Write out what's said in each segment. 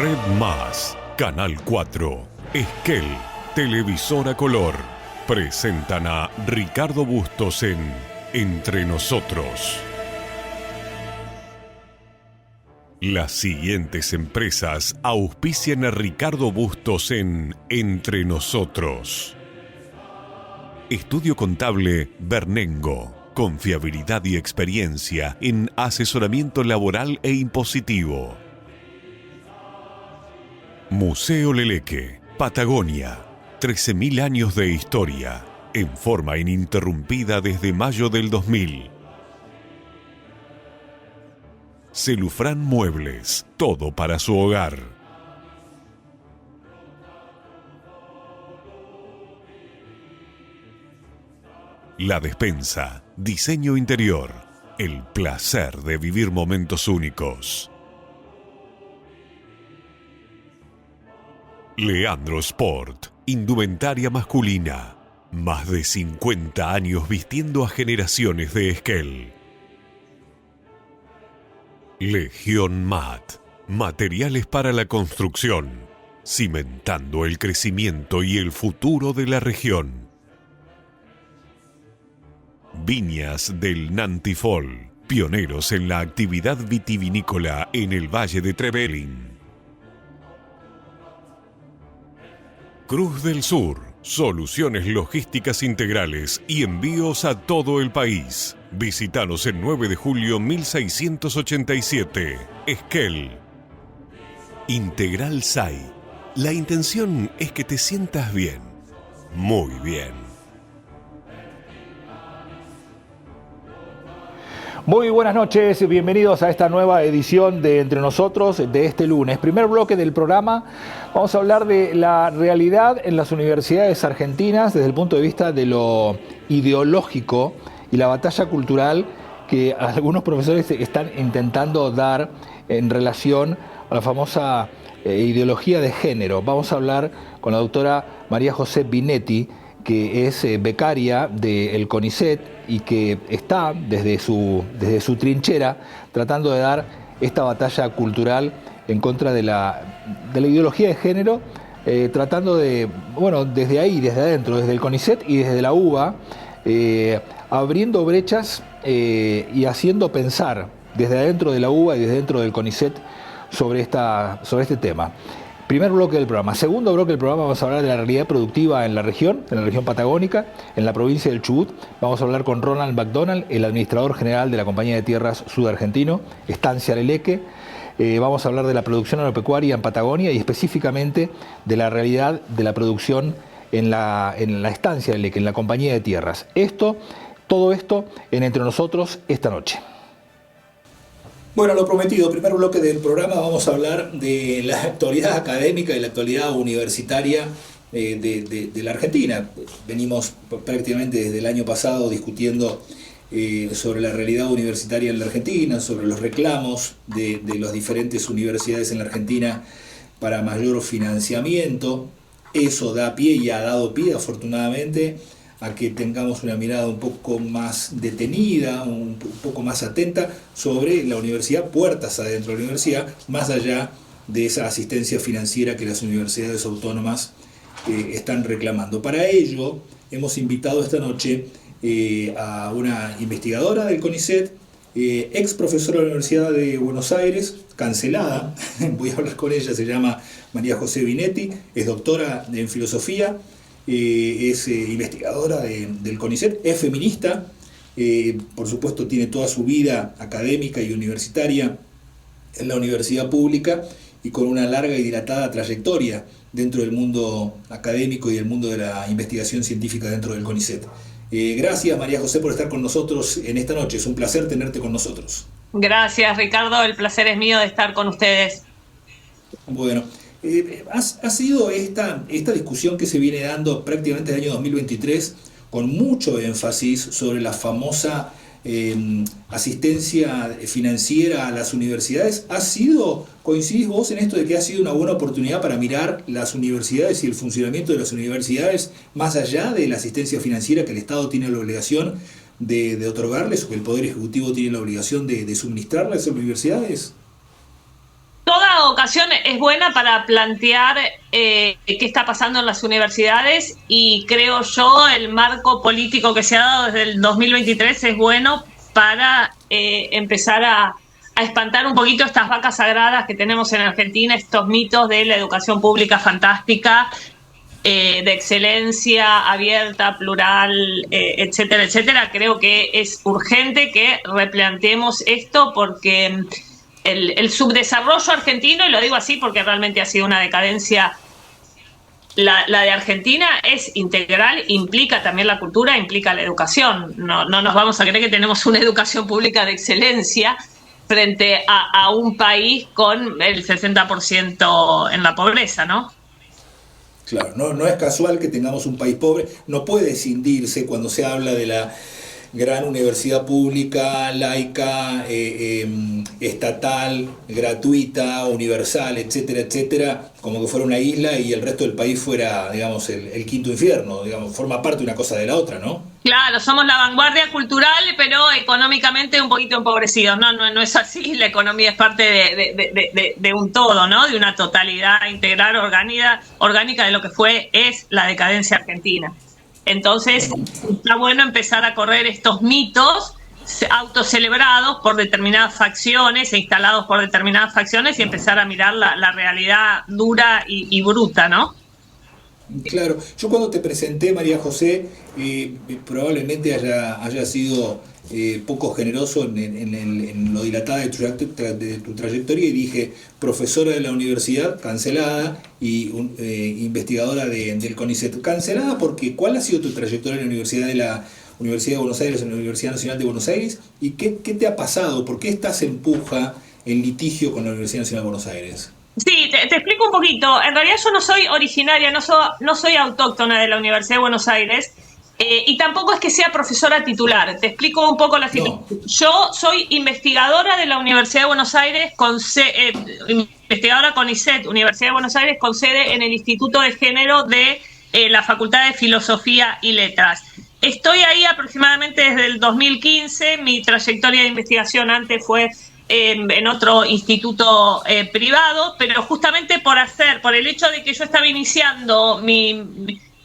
Red Más, Canal 4, Esquel, Televisora Color, presentan a Ricardo Bustos en Entre Nosotros. Las siguientes empresas auspician a Ricardo Bustos en Entre Nosotros. Estudio Contable Bernengo. Confiabilidad y experiencia en asesoramiento laboral e impositivo. Museo Leleque, Patagonia. 13.000 años de historia, en forma ininterrumpida desde mayo del 2000. Celufrán Muebles, todo para su hogar. La Despensa, diseño interior, el placer de vivir momentos únicos. Leandro Sport, indumentaria masculina, más de 50 años vistiendo a generaciones de Esquel. Legión Mat, materiales para la construcción, cimentando el crecimiento y el futuro de la región. Viñas del Nantifol, pioneros en la actividad vitivinícola en el Valle de Trevelin. Cruz del Sur, soluciones logísticas integrales y envíos a todo el país. Visítanos en 9 de julio 1687, Esquel. Integral SAI. La intención es que te sientas bien, muy bien. Muy buenas noches, bienvenidos a esta nueva edición de Entre Nosotros de este lunes. Primer bloque del programa, vamos a hablar de la realidad en las universidades argentinas desde el punto de vista de lo ideológico y la batalla cultural que algunos profesores están intentando dar en relación a la famosa ideología de género. Vamos a hablar con la doctora María José Binetti, que es becaria del CONICET y que está desde su trinchera tratando de dar esta batalla cultural en contra de la ideología de género, tratando de, bueno, desde ahí, desde adentro, desde el CONICET y desde la UBA, abriendo brechas y haciendo pensar desde adentro de la UBA y desde dentro del CONICET sobre este tema. Primer bloque del programa. Segundo bloque del programa vamos a hablar de la realidad productiva en la región patagónica, en la provincia del Chubut. Vamos a hablar con Ronald McDonald, el administrador general de la Compañía de Tierras Sudargentino, Estancia Leleque. Vamos a hablar de la producción agropecuaria en Patagonia y específicamente de la realidad de la producción en la Estancia Leleque, en la Compañía de Tierras. Todo esto en Entre Nosotros esta noche. Bueno, lo prometido, primer bloque del programa vamos a hablar de la actualidad académica y la actualidad universitaria de la Argentina. Venimos prácticamente desde el año pasado discutiendo sobre la realidad universitaria en la Argentina, sobre los reclamos de las diferentes universidades en la Argentina para mayor financiamiento. Eso da pie y ha dado pie, afortunadamente, a que tengamos una mirada un poco más detenida, un poco más atenta sobre la universidad, puertas adentro de la universidad, más allá de esa asistencia financiera que las universidades autónomas están reclamando. Para ello, hemos invitado esta noche a una investigadora del CONICET, ex profesora de la Universidad de Buenos Aires, cancelada, voy a hablar con ella, se llama María José Binetti, es doctora en filosofía, es investigadora del CONICET, es feminista, por supuesto tiene toda su vida académica y universitaria en la universidad pública y con una larga y dilatada trayectoria dentro del mundo académico y del mundo de la investigación científica dentro del CONICET. Gracias María José por estar con nosotros en esta noche, es un placer tenerte con nosotros. Gracias Ricardo, el placer es mío de estar con ustedes. Bueno, ha sido esta discusión que se viene dando prácticamente desde el año 2023 con mucho énfasis sobre la famosa asistencia financiera a las universidades. ¿Coincidís vos en esto de que ha sido una buena oportunidad para mirar las universidades y el funcionamiento de las universidades más allá de la asistencia financiera que el Estado tiene la obligación de otorgarles o que el Poder Ejecutivo tiene la obligación de suministrarles a las universidades? Toda ocasión es buena para plantear qué está pasando en las universidades, y creo yo el marco político que se ha dado desde el 2023 es bueno para empezar a espantar un poquito estas vacas sagradas que tenemos en Argentina, estos mitos de la educación pública fantástica, de excelencia, abierta, plural, etcétera, etcétera. Creo que es urgente que replanteemos esto, porque el subdesarrollo argentino, y lo digo así porque realmente ha sido una decadencia, la de Argentina es integral, implica también la cultura, implica la educación. No nos vamos a creer que tenemos una educación pública de excelencia frente a un país con el 60% en la pobreza, ¿no? Claro, no es casual que tengamos un país pobre. No puede escindirse cuando se habla de la gran universidad pública, laica, estatal, gratuita, universal, etcétera, etcétera, como que fuera una isla y el resto del país fuera, digamos, el quinto infierno, digamos, forma parte una cosa de la otra, ¿no? Claro, somos la vanguardia cultural, pero económicamente un poquito empobrecidos. No es así. La economía es parte de un todo, ¿no? De una totalidad integral, orgánica de lo que es la decadencia argentina. Entonces, está bueno empezar a correr estos mitos autocelebrados por determinadas facciones e instalados por determinadas facciones, y empezar a mirar la realidad dura y bruta, ¿no? Claro, yo cuando te presenté, María José, probablemente haya sido poco generoso en lo dilatada de tu trayectoria, y dije profesora de la universidad, cancelada, y investigadora del CONICET. Cancelada porque ¿cuál ha sido tu trayectoria en la Universidad de Buenos Aires, en la Universidad Nacional de Buenos Aires? ¿Y qué te ha pasado? ¿Por qué estás en puja, en litigio con la Universidad Nacional de Buenos Aires? Sí, te explico un poquito. En realidad yo no soy originaria, no soy autóctona de la Universidad de Buenos Aires, y tampoco es que sea profesora titular. Te explico un poco la situación. No. Yo soy investigadora de la Universidad de Buenos Aires, investigadora CONICET, Universidad de Buenos Aires, con sede en el Instituto de Género de la Facultad de Filosofía y Letras. Estoy ahí aproximadamente desde el 2015. Mi trayectoria de investigación antes fue en otro instituto privado, pero justamente por el hecho de que yo estaba iniciando mi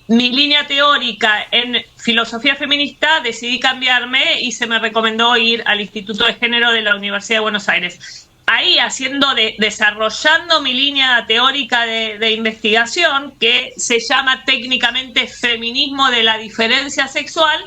línea teórica en filosofía feminista, decidí cambiarme y se me recomendó ir al Instituto de Género de la Universidad de Buenos Aires. Ahí desarrollando mi línea teórica de investigación, que se llama técnicamente feminismo de la diferencia sexual,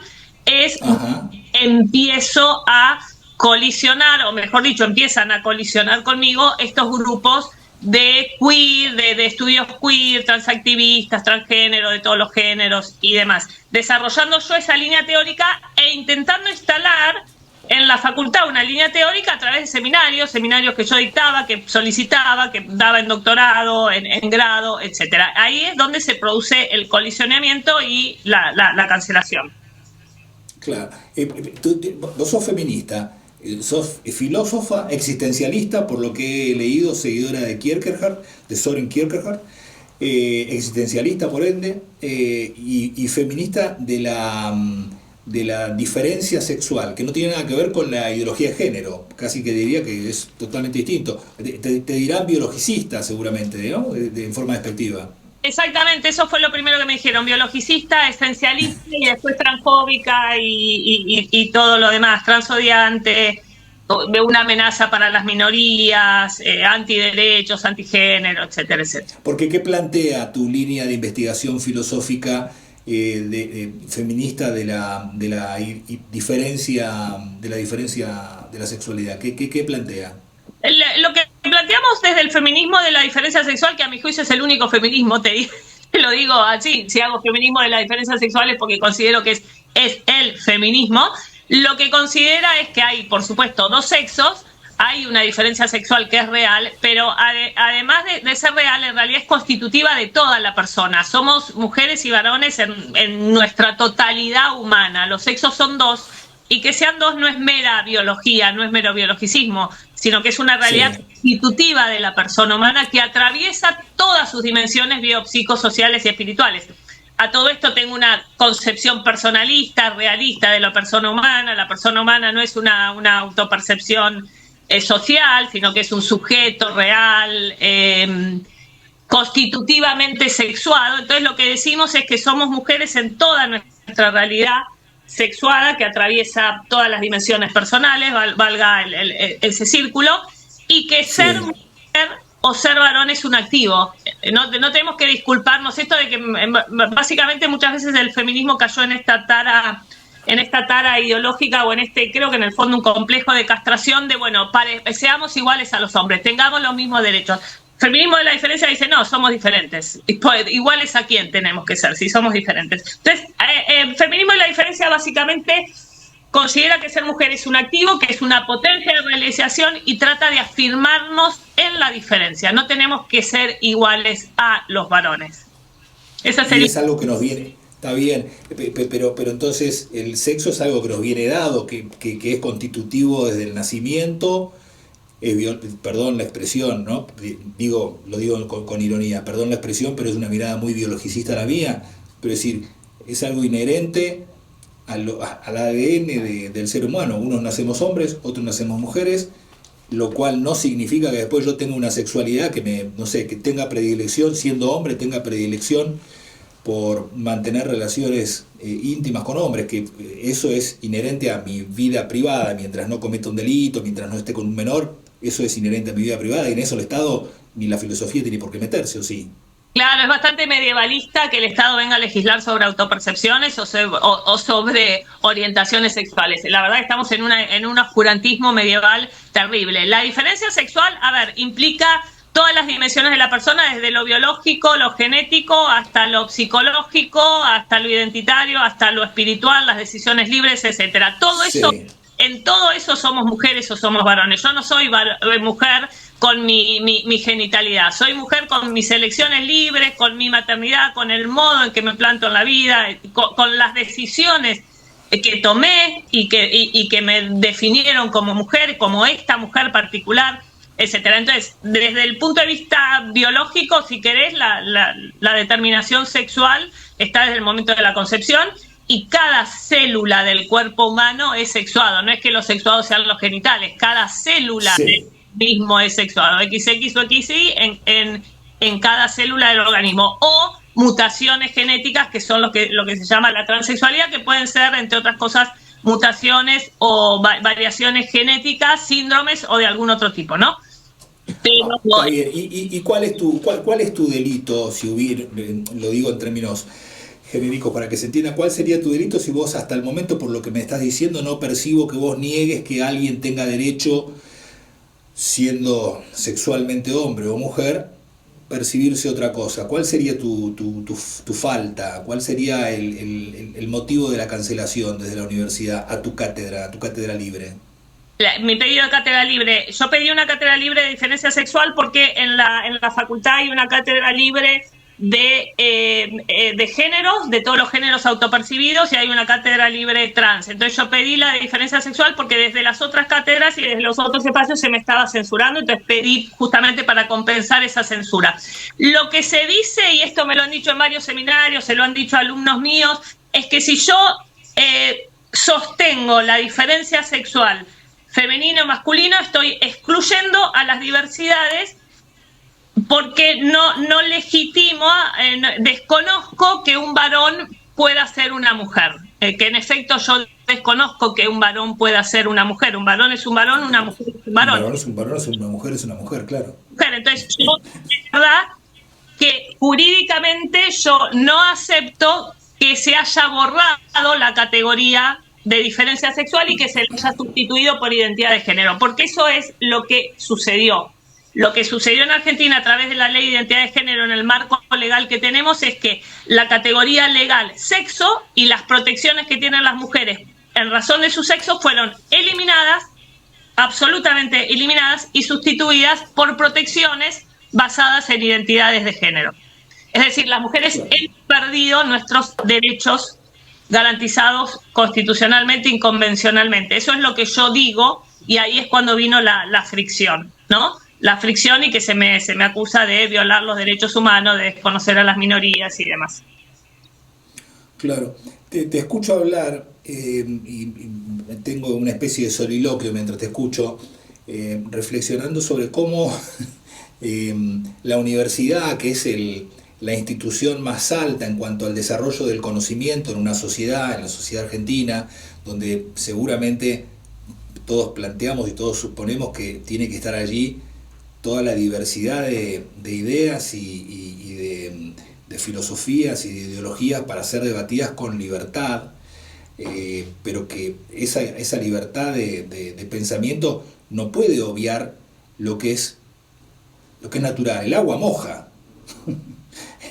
empiezo a colisionar, o mejor dicho, empiezan a colisionar conmigo estos grupos de queer, de estudios queer, transactivistas, transgénero, de todos los géneros y demás. Desarrollando yo esa línea teórica e intentando instalar en la facultad una línea teórica a través de seminarios que yo dictaba, que solicitaba, que daba en doctorado, en grado, etcétera. Ahí es donde se produce el colisionamiento y la cancelación. Claro. Vos sos feminista. Sos filósofa, existencialista, por lo que he leído, seguidora de Kierkegaard, de Søren Kierkegaard, existencialista por ende, y feminista de la diferencia sexual, que no tiene nada que ver con la ideología de género, casi que diría que es totalmente distinto. Te dirán biologicista seguramente, ¿no? En forma despectiva. Exactamente, eso fue lo primero que me dijeron, biologicista, esencialista, y después transfóbica y todo lo demás, transodiante, una amenaza para las minorías, antiderechos, antigénero, etcétera, etcétera. Porque ¿qué plantea tu línea de investigación filosófica feminista de la diferencia de la sexualidad? ¿Qué plantea? Lo que planteamos desde el feminismo de la diferencia sexual, que a mi juicio es el único feminismo, te lo digo así, si hago feminismo de la diferencia sexual es porque considero que es el feminismo. Lo que considera es que hay, por supuesto, dos sexos, hay una diferencia sexual que es real, pero además de ser real, en realidad es constitutiva de toda la persona. Somos mujeres y varones en nuestra totalidad humana. Los sexos son dos, y que sean dos no es mera biología, no es mero biologicismo, sino que es una realidad constitutiva de la persona humana que atraviesa todas sus dimensiones biopsicosociales y espirituales. A todo esto tengo una concepción personalista, realista de la persona humana. La persona humana no es una autopercepción social, sino que es un sujeto real, constitutivamente sexuado. Entonces lo que decimos es que somos mujeres en toda nuestra realidad sexuada, que atraviesa todas las dimensiones personales, valga ese círculo, y que ser mujer o ser varón es un activo. No tenemos que disculparnos esto de que básicamente muchas veces el feminismo cayó en esta tara ideológica, o creo que en el fondo un complejo de castración de, bueno, seamos iguales a los hombres, tengamos los mismos derechos. Feminismo de la diferencia dice, no, somos diferentes. ¿Iguales a quién tenemos que ser si somos diferentes? Entonces, feminismo de la diferencia básicamente considera que ser mujer es un activo, que es una potencia de realización, y trata de afirmarnos en la diferencia. No tenemos que ser iguales a los varones. Esa sería... Y es algo que nos viene, está bien, pero entonces el sexo es algo que nos viene dado, que es constitutivo desde el nacimiento. Perdón la expresión, ¿no? Lo digo con ironía, perdón la expresión, pero es una mirada muy biologicista la mía, pero es decir, es algo inherente al ADN del ser humano. Unos nacemos hombres, otros nacemos mujeres, lo cual no significa que después yo tenga una sexualidad que que tenga predilección, siendo hombre, tenga predilección por mantener relaciones íntimas con hombres, que eso es inherente a mi vida privada, mientras no cometa un delito, mientras no esté con un menor. Eso es inherente a mi vida privada, y en eso el Estado ni la filosofía tiene por qué meterse, ¿o sí? Claro, es bastante medievalista que el Estado venga a legislar sobre autopercepciones o sobre orientaciones sexuales. La verdad que estamos en un oscurantismo medieval terrible. La diferencia sexual, implica todas las dimensiones de la persona, desde lo biológico, lo genético, hasta lo psicológico, hasta lo identitario, hasta lo espiritual, las decisiones libres, etcétera. Todo eso... En todo eso somos mujeres o somos varones. Yo no soy mujer con mi genitalidad. Soy mujer con mis elecciones libres, con mi maternidad, con el modo en que me planto en la vida, con las decisiones que tomé y que me definieron como mujer, como esta mujer particular, etcétera. Entonces, desde el punto de vista biológico, si querés, la determinación sexual está desde el momento de la concepción. Y cada célula del cuerpo humano es sexuado. No es que los sexuados sean los genitales. Cada célula del mismo es sexuado. XX o XY en cada célula del organismo. O mutaciones genéticas, que son lo que se llama la transexualidad, que pueden ser, entre otras cosas, mutaciones o variaciones genéticas, síndromes o de algún otro tipo, ¿no? Pero, está bien. ¿Y cuál es tu delito, si hubiera, lo digo en términos genérico para que se entienda, cuál sería tu delito si vos hasta el momento, por lo que me estás diciendo, no percibo que vos niegues que alguien tenga derecho, siendo sexualmente hombre o mujer, percibirse otra cosa? ¿Cuál sería tu falta? ¿Cuál sería el motivo de la cancelación desde la universidad a tu cátedra libre? Mi pedido de cátedra libre, yo pedí una cátedra libre de diferencia sexual porque en la facultad hay una cátedra libre de géneros, de todos los géneros autopercibidos, y hay una cátedra libre trans. Entonces yo pedí la de diferencia sexual porque desde las otras cátedras y desde los otros espacios se me estaba censurando, entonces pedí justamente para compensar esa censura. Lo que se dice, y esto me lo han dicho en varios seminarios, se lo han dicho alumnos míos, es que si yo sostengo la diferencia sexual femenino o masculino, estoy excluyendo a las diversidades, porque no legitimo, desconozco que un varón pueda ser una mujer, que en efecto yo desconozco que un varón pueda ser una mujer. Un varón es un varón, una mujer es un varón. Un varón es un varón, una mujer es una mujer, claro. Entonces yo, es verdad que jurídicamente yo no acepto que se haya borrado la categoría de diferencia sexual y que se le haya sustituido por identidad de género, porque eso es lo que sucedió. Lo que sucedió en Argentina a través de la ley de identidad de género, en el marco legal que tenemos, es que la categoría legal sexo y las protecciones que tienen las mujeres en razón de su sexo fueron eliminadas, absolutamente eliminadas, y sustituidas por protecciones basadas en identidades de género. Es decir, las mujeres hemos perdido nuestros derechos garantizados constitucionalmente y convencionalmente. Eso es lo que yo digo, y ahí es cuando vino la fricción, ¿no? La fricción, y que se me acusa de violar los derechos humanos, de desconocer a las minorías y demás. Claro, te escucho hablar y tengo una especie de soliloquio mientras te escucho, reflexionando sobre cómo la universidad, que es la institución más alta en cuanto al desarrollo del conocimiento en una sociedad, en la sociedad argentina, donde seguramente todos planteamos y todos suponemos que tiene que estar allí toda la diversidad de ideas y de filosofías y de ideologías para ser debatidas con libertad, pero que esa libertad de pensamiento no puede obviar lo que es natural. El agua moja.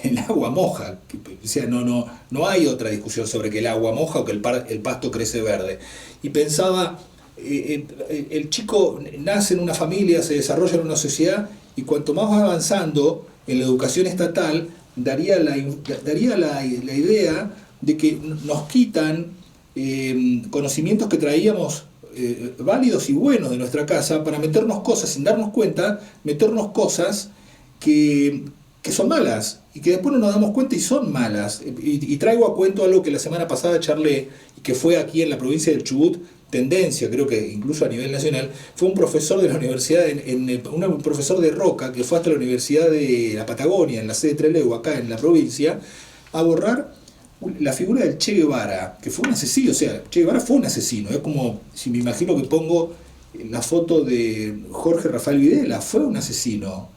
El agua moja. O sea, no hay otra discusión sobre que el agua moja o que el pasto crece verde. Y pensaba, el chico nace en una familia, se desarrolla en una sociedad, y cuanto más va avanzando en la educación estatal, daría la idea de que nos quitan conocimientos que traíamos válidos y buenos de nuestra casa para meternos cosas sin darnos cuenta, meternos cosas que son malas y que después no nos damos cuenta y son malas. Y traigo a cuento algo que la semana pasada charlé y que fue aquí en la provincia del Chubut tendencia, creo que incluso a nivel nacional. Fue un profesor de la universidad, un profesor de Roca, que fue hasta la Universidad de la Patagonia, en la sede de Trelew, acá en la provincia, a borrar la figura del Che Guevara, que fue un asesino. O sea, Che Guevara fue un asesino. Es como si me imagino que pongo la foto de Jorge Rafael Videla, fue un asesino.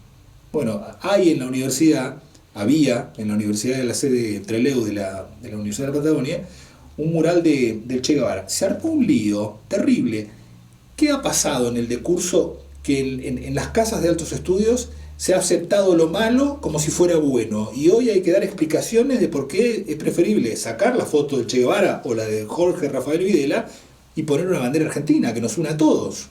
Bueno, había en la universidad de la sede de Trelew de la Universidad de la Patagonia, un mural del Che Guevara. Se armó un lío terrible. ¿Qué ha pasado en el decurso? Que en las casas de altos estudios se ha aceptado lo malo como si fuera bueno, y hoy hay que dar explicaciones de por qué es preferible sacar la foto del Che Guevara o la de Jorge Rafael Videla y poner una bandera argentina que nos une a todos.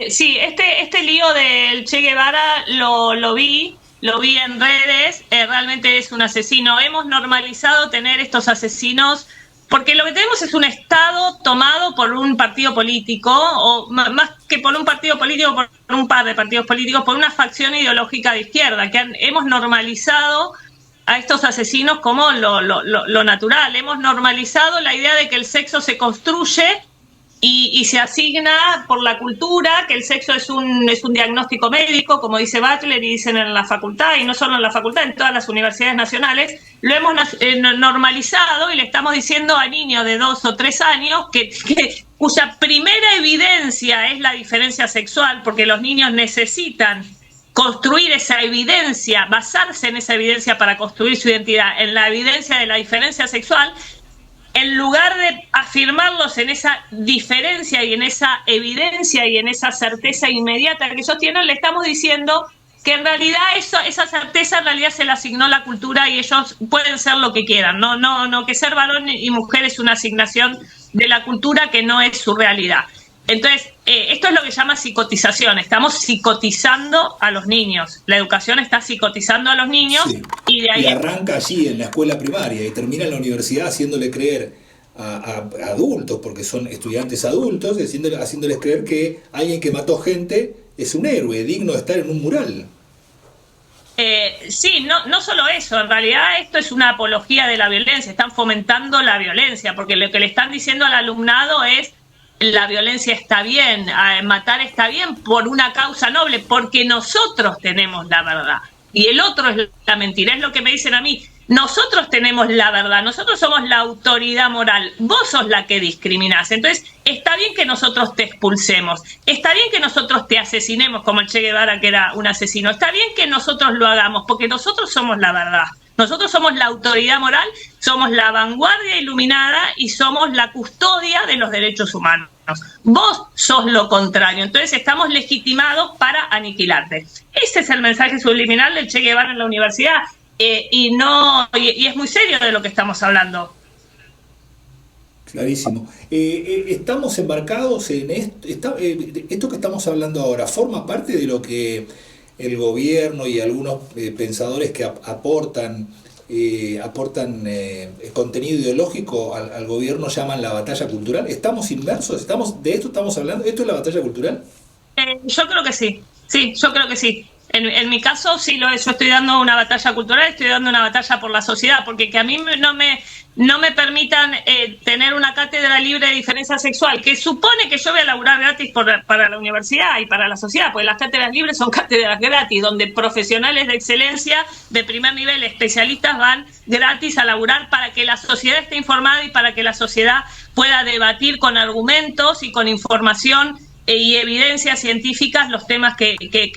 Sí, este lío del Che Guevara lo vi en redes. Realmente es un asesino. Hemos normalizado tener estos asesinos porque lo que tenemos es un Estado tomado por un partido político, o más que por un partido político, por un par de partidos políticos, por una facción ideológica de izquierda, que hemos normalizado a estos asesinos como lo natural. Hemos normalizado la idea de que el sexo se construye y se asigna por la cultura, que el sexo es un diagnóstico médico, como dice Butler y dicen en la facultad, y no solo en la facultad, en todas las universidades nacionales. Lo hemos normalizado y le estamos diciendo a niños de 2 o 3 años cuya primera evidencia es la diferencia sexual, porque los niños necesitan construir esa evidencia, basarse en esa evidencia para construir su identidad, en la evidencia de la diferencia sexual. En lugar de afirmarlos en esa diferencia y en esa evidencia y en esa certeza inmediata que ellos tienen, le estamos diciendo que en realidad esa certeza en realidad se la asignó la cultura y ellos pueden ser lo que quieran. No, que ser varón y mujer es una asignación de la cultura que no es su realidad. Entonces, esto es lo que se llama psicotización. Estamos psicotizando a los niños. La educación está psicotizando a los niños, sí. Y arranca allí en la escuela primaria y termina en la universidad haciéndole creer a adultos, porque son estudiantes adultos, haciéndoles creer que alguien que mató gente es un héroe digno de estar en un mural. Sí, no solo eso, en realidad esto es una apología de la violencia. Están fomentando la violencia, porque lo que le están diciendo al alumnado es: la violencia está bien, matar está bien por una causa noble, porque nosotros tenemos la verdad y el otro es la mentira. Es lo que me dicen a mí: nosotros tenemos la verdad, nosotros somos la autoridad moral, vos sos la que discriminás. Entonces está bien que nosotros te expulsemos, está bien que nosotros te asesinemos como el Che Guevara, que era un asesino, está bien que nosotros lo hagamos porque nosotros somos la verdad. Nosotros somos la autoridad moral, somos la vanguardia iluminada y somos la custodia de los derechos humanos. Vos sos lo contrario, entonces estamos legitimados para aniquilarte. Ese es el mensaje subliminal del Che Guevara en la universidad, y es muy serio de lo que estamos hablando. Clarísimo. Estamos embarcados en esto que estamos hablando ahora. ¿Forma parte de lo que el gobierno y algunos pensadores que aportan contenido ideológico al gobierno llaman la batalla cultural? ¿Estamos inmersos? ¿De esto estamos hablando? ¿Esto es la batalla cultural? Yo creo que sí. Sí, yo creo que sí. En mi caso sí lo es. Yo estoy dando una batalla cultural, estoy dando una batalla por la sociedad, porque que a mí no me permitan tener una cátedra libre de diferencia sexual, que supone que yo voy a laburar gratis para la universidad y para la sociedad, porque las cátedras libres son cátedras gratis, donde profesionales de excelencia de primer nivel, especialistas, van gratis a laburar para que la sociedad esté informada y para que la sociedad pueda debatir con argumentos y con información y evidencias científicas los temas que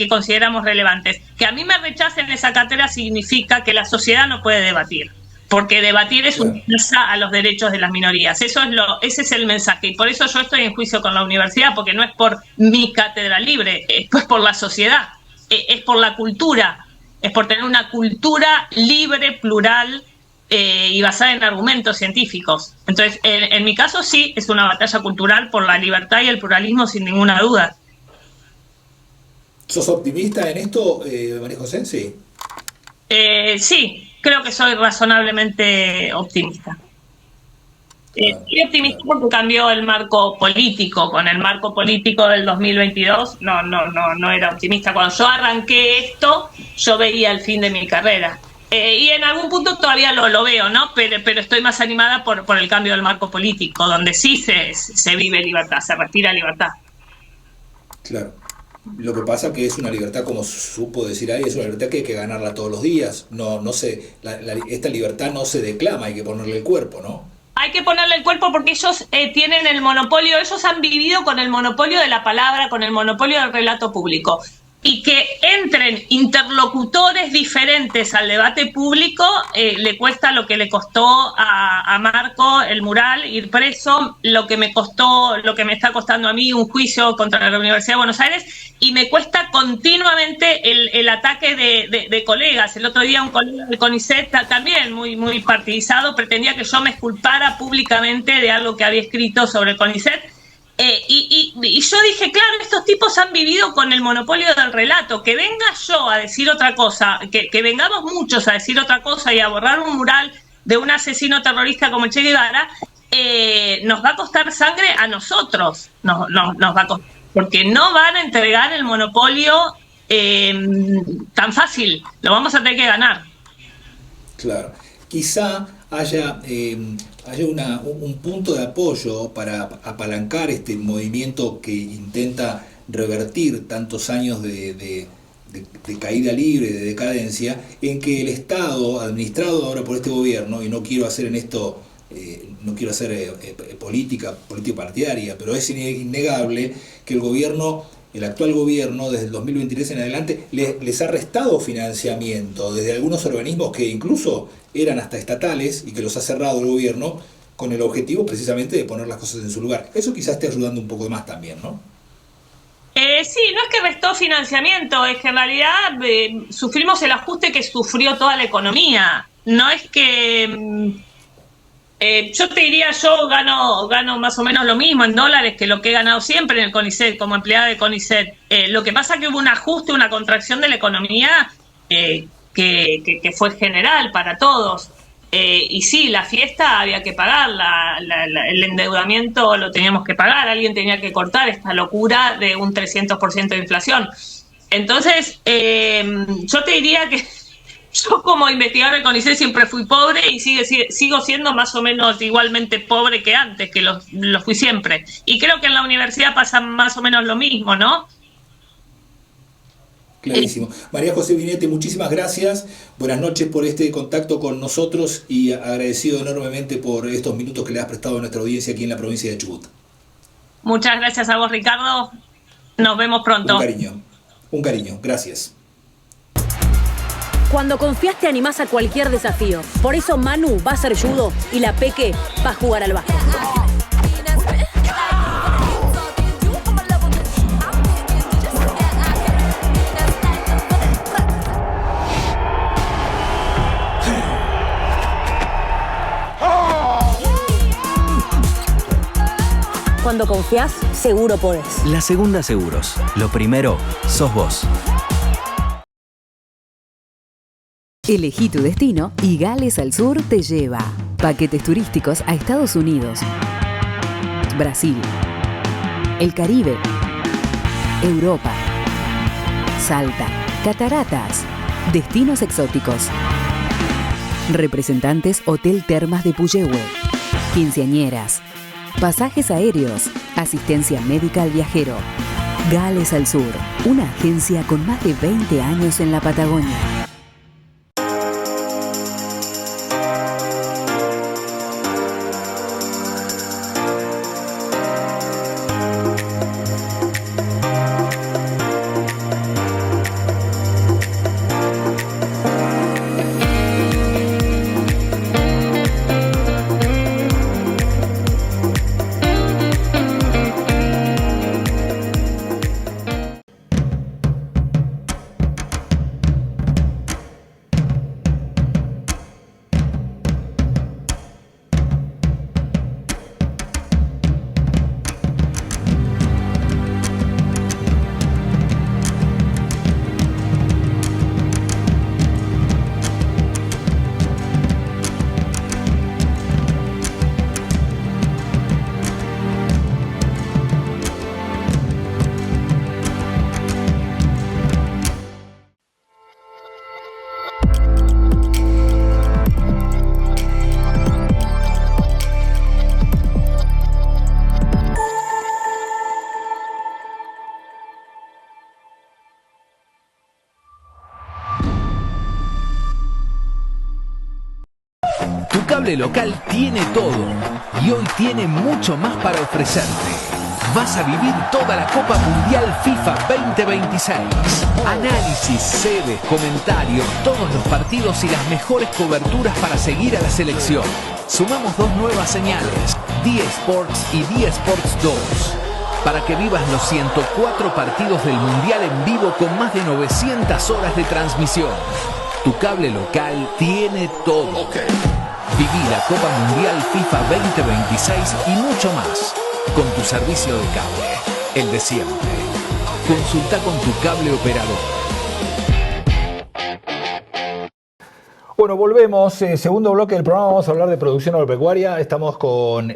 consideramos relevantes. Que a mí me rechacen esa cátedra significa que la sociedad no puede debatir, porque debatir es una amenaza a los derechos de las minorías. Ese es el mensaje, y por eso yo estoy en juicio con la universidad, porque no es por mi cátedra libre, es pues por la sociedad, es por la cultura, es por tener una cultura libre, plural, y basada en argumentos científicos. Entonces, en mi caso sí, es una batalla cultural por la libertad y el pluralismo, sin ninguna duda. ¿Sos optimista en esto, María José? Sí. Sí, creo que soy razonablemente optimista. Soy optimista porque cambió el marco político. Con el marco político del 2022 no era optimista. Cuando yo arranqué esto, yo veía el fin de mi carrera. Y en algún punto todavía lo veo, ¿no? Pero estoy más animada por el cambio del marco político, donde sí se vive libertad, se respira libertad. Claro. Lo que pasa que es una libertad, como supo decir ahí, es una libertad que hay que ganarla todos los días. Esta libertad no se declama, hay que ponerle el cuerpo, ¿no? Hay que ponerle el cuerpo porque ellos tienen el monopolio, ellos han vivido con el monopolio de la palabra, con el monopolio del relato público. Y que entren interlocutores diferentes al debate público le cuesta lo que le costó a Marco el mural, ir preso, lo que me está costando a mí un juicio contra la Universidad de Buenos Aires, y me cuesta continuamente el ataque de colegas. El otro día un colega del CONICET, también muy partidizado, pretendía que yo me exculpara públicamente de algo que había escrito sobre el CONICET. Y yo dije, claro, estos tipos han vivido con el monopolio del relato. Que venga yo a decir otra cosa, que vengamos muchos a decir otra cosa y a borrar un mural de un asesino terrorista como Che Guevara, nos va a costar sangre a nosotros. Nos va a costar, porque no van a entregar el monopolio tan fácil. Lo vamos a tener que ganar. Claro. Quizá haya un punto de apoyo para apalancar este movimiento que intenta revertir tantos años de caída libre, de decadencia, en que el Estado, administrado ahora por este gobierno, y no quiero hacer en esto, política partidaria, pero es innegable que el actual gobierno, desde el 2023 en adelante, les ha restado financiamiento desde algunos organismos que incluso eran hasta estatales y que los ha cerrado el gobierno con el objetivo precisamente de poner las cosas en su lugar. Eso quizás esté ayudando un poco más también, ¿no? Sí, no es que restó financiamiento, es que en realidad sufrimos el ajuste que sufrió toda la economía. No es que... yo te diría, yo gano más o menos lo mismo en dólares que lo que he ganado siempre en el CONICET, como empleada de CONICET. Lo que pasa es que hubo un ajuste, una contracción de la economía que fue general para todos. Y sí, la fiesta había que pagarla, el endeudamiento lo teníamos que pagar, alguien tenía que cortar esta locura de un 300% de inflación. Entonces, yo te diría que yo como investigadora de CONICET siempre fui pobre y sigo siendo más o menos igualmente pobre que antes, que lo fui siempre. Y creo que en la universidad pasa más o menos lo mismo, ¿no? Clarísimo. María José Binete, muchísimas gracias. Buenas noches por este contacto con nosotros y agradecido enormemente por estos minutos que le has prestado a nuestra audiencia aquí en la provincia de Chubut. Muchas gracias a vos, Ricardo. Nos vemos pronto. Un cariño. Gracias. Cuando confías te animás a cualquier desafío. Por eso Manu va a ser judo y la Peque va a jugar al básquet. Cuando confías, seguro podés. La Segunda Seguros. Lo primero, sos vos. Elegí tu destino y Gales al Sur te lleva. Paquetes turísticos a Estados Unidos, Brasil, el Caribe, Europa, Salta, cataratas, destinos exóticos. Representantes Hotel Termas de Puyehue, quinceañeras, pasajes aéreos, asistencia médica al viajero. Gales al Sur, una agencia con más de 20 años en la Patagonia. Tu cable local tiene todo y hoy tiene mucho más para ofrecerte. Vas a vivir toda la Copa Mundial FIFA 2026. Análisis, sedes, comentarios, todos los partidos y las mejores coberturas para seguir a la selección. Sumamos 2 nuevas señales, D-Sports y D-Sports 2, para que vivas los 104 partidos del Mundial en vivo con más de 900 horas de transmisión. Tu cable local tiene todo. Viví la Copa Mundial FIFA 2026 y mucho más con tu servicio de cable, el de siempre. Consulta con tu cable operador. Bueno, volvemos. Segundo bloque del programa, vamos a hablar de producción agropecuaria. Estamos con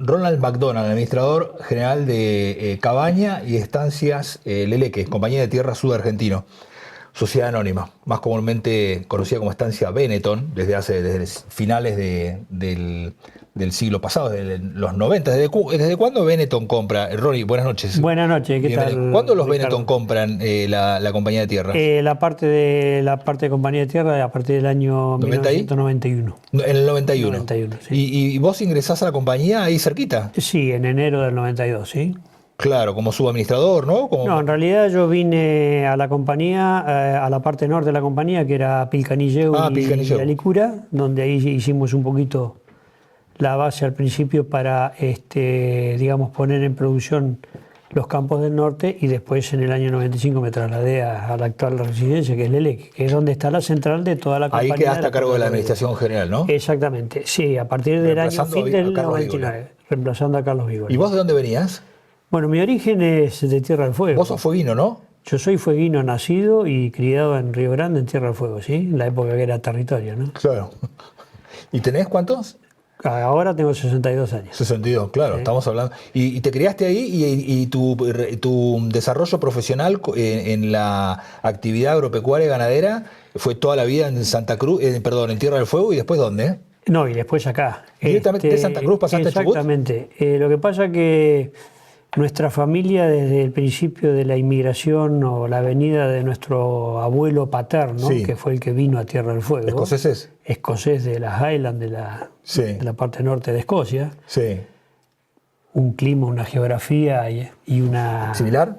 Ronald McDonald, administrador general de Cabaña y Estancias Leleque, compañía de tierra sud argentino. Sociedad anónima, más comúnmente conocida como Estancia Benetton, desde finales del siglo pasado, desde los 90. ¿Desde cuándo Benetton compra? Ronnie, buenas noches. Buenas noches, ¿qué tal? ¿Cuándo los Ricardo? Benetton compran la compañía de tierra? La parte de compañía de tierra a partir del año 1991. En el 91. 91, sí. ¿Y vos ingresás a la compañía ahí cerquita? Sí, en enero del 92, sí. Claro, como subadministrador, ¿no? No, en realidad yo vine a la compañía, a la parte norte de la compañía, que era Pilcanilleu y Alicura, donde ahí hicimos un poquito la base al principio para, digamos, poner en producción los campos del norte, y después en el año 95 me trasladé a la actual residencia, que es Leleque, que es donde está la central de toda la compañía. Ahí quedaste a cargo de la administración general, ¿no? Exactamente, sí, a partir del año fin del 99, reemplazando a Carlos Vigoli. ¿Y vos de dónde venías? Bueno, mi origen es de Tierra del Fuego. Vos sos fueguino, ¿no? Yo soy fueguino, nacido y criado en Río Grande, en Tierra del Fuego, ¿sí? En la época que era territorio, ¿no? Claro. ¿Y tenés cuántos? Ahora tengo 62 años. 62, claro, sí. Estamos hablando. ¿Y te criaste ahí y tu desarrollo profesional en la actividad agropecuaria y ganadera fue toda la vida en Santa Cruz, en Tierra del Fuego, y después dónde? No, y después acá. ¿Directamente de Santa Cruz pasaste a Chubut? Exactamente. Lo que pasa que nuestra familia, desde el principio de la inmigración o la venida de nuestro abuelo paterno, sí, que fue el que vino a Tierra del Fuego. ¿Escoceses? Escocés de las Highlands, sí, de la parte norte de Escocia. Sí. Un clima, una geografía y una... ¿Similar?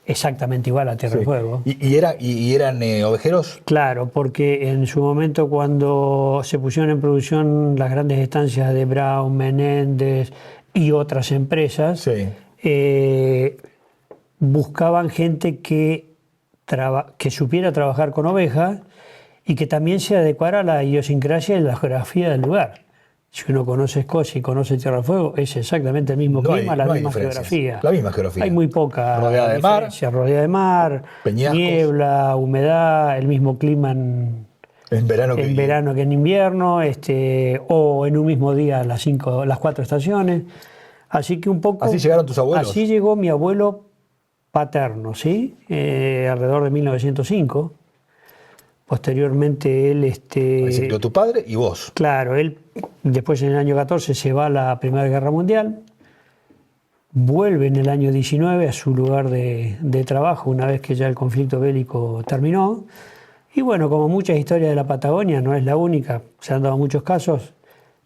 Exactamente igual a Tierra sí. del Fuego. ¿Y eran ovejeros? Claro, porque en su momento, cuando se pusieron en producción las grandes estancias de Brown, Menéndez y otras empresas, sí, buscaban gente que supiera trabajar con ovejas y que también se adecuara a la idiosincrasia y la geografía del lugar. Si uno conoce Escocia y conoce Tierra del Fuego, es exactamente el mismo clima, la misma geografía. La misma geografía. Hay muy poca rodeada de mar, rodeada de mar, peñascos, niebla, humedad, el mismo clima en verano que en invierno, o en un mismo día las 4 estaciones. Así que un poco... ¿Así llegaron tus abuelos? Así llegó mi abuelo paterno, ¿sí? Alrededor de 1905. Posteriormente él... Se crió tu padre y vos. Claro, él después en el año 14 se va a la Primera Guerra Mundial, vuelve en el año 19 a su lugar de trabajo una vez que ya el conflicto bélico terminó. Y bueno, como muchas historias de la Patagonia, no es la única, se han dado muchos casos.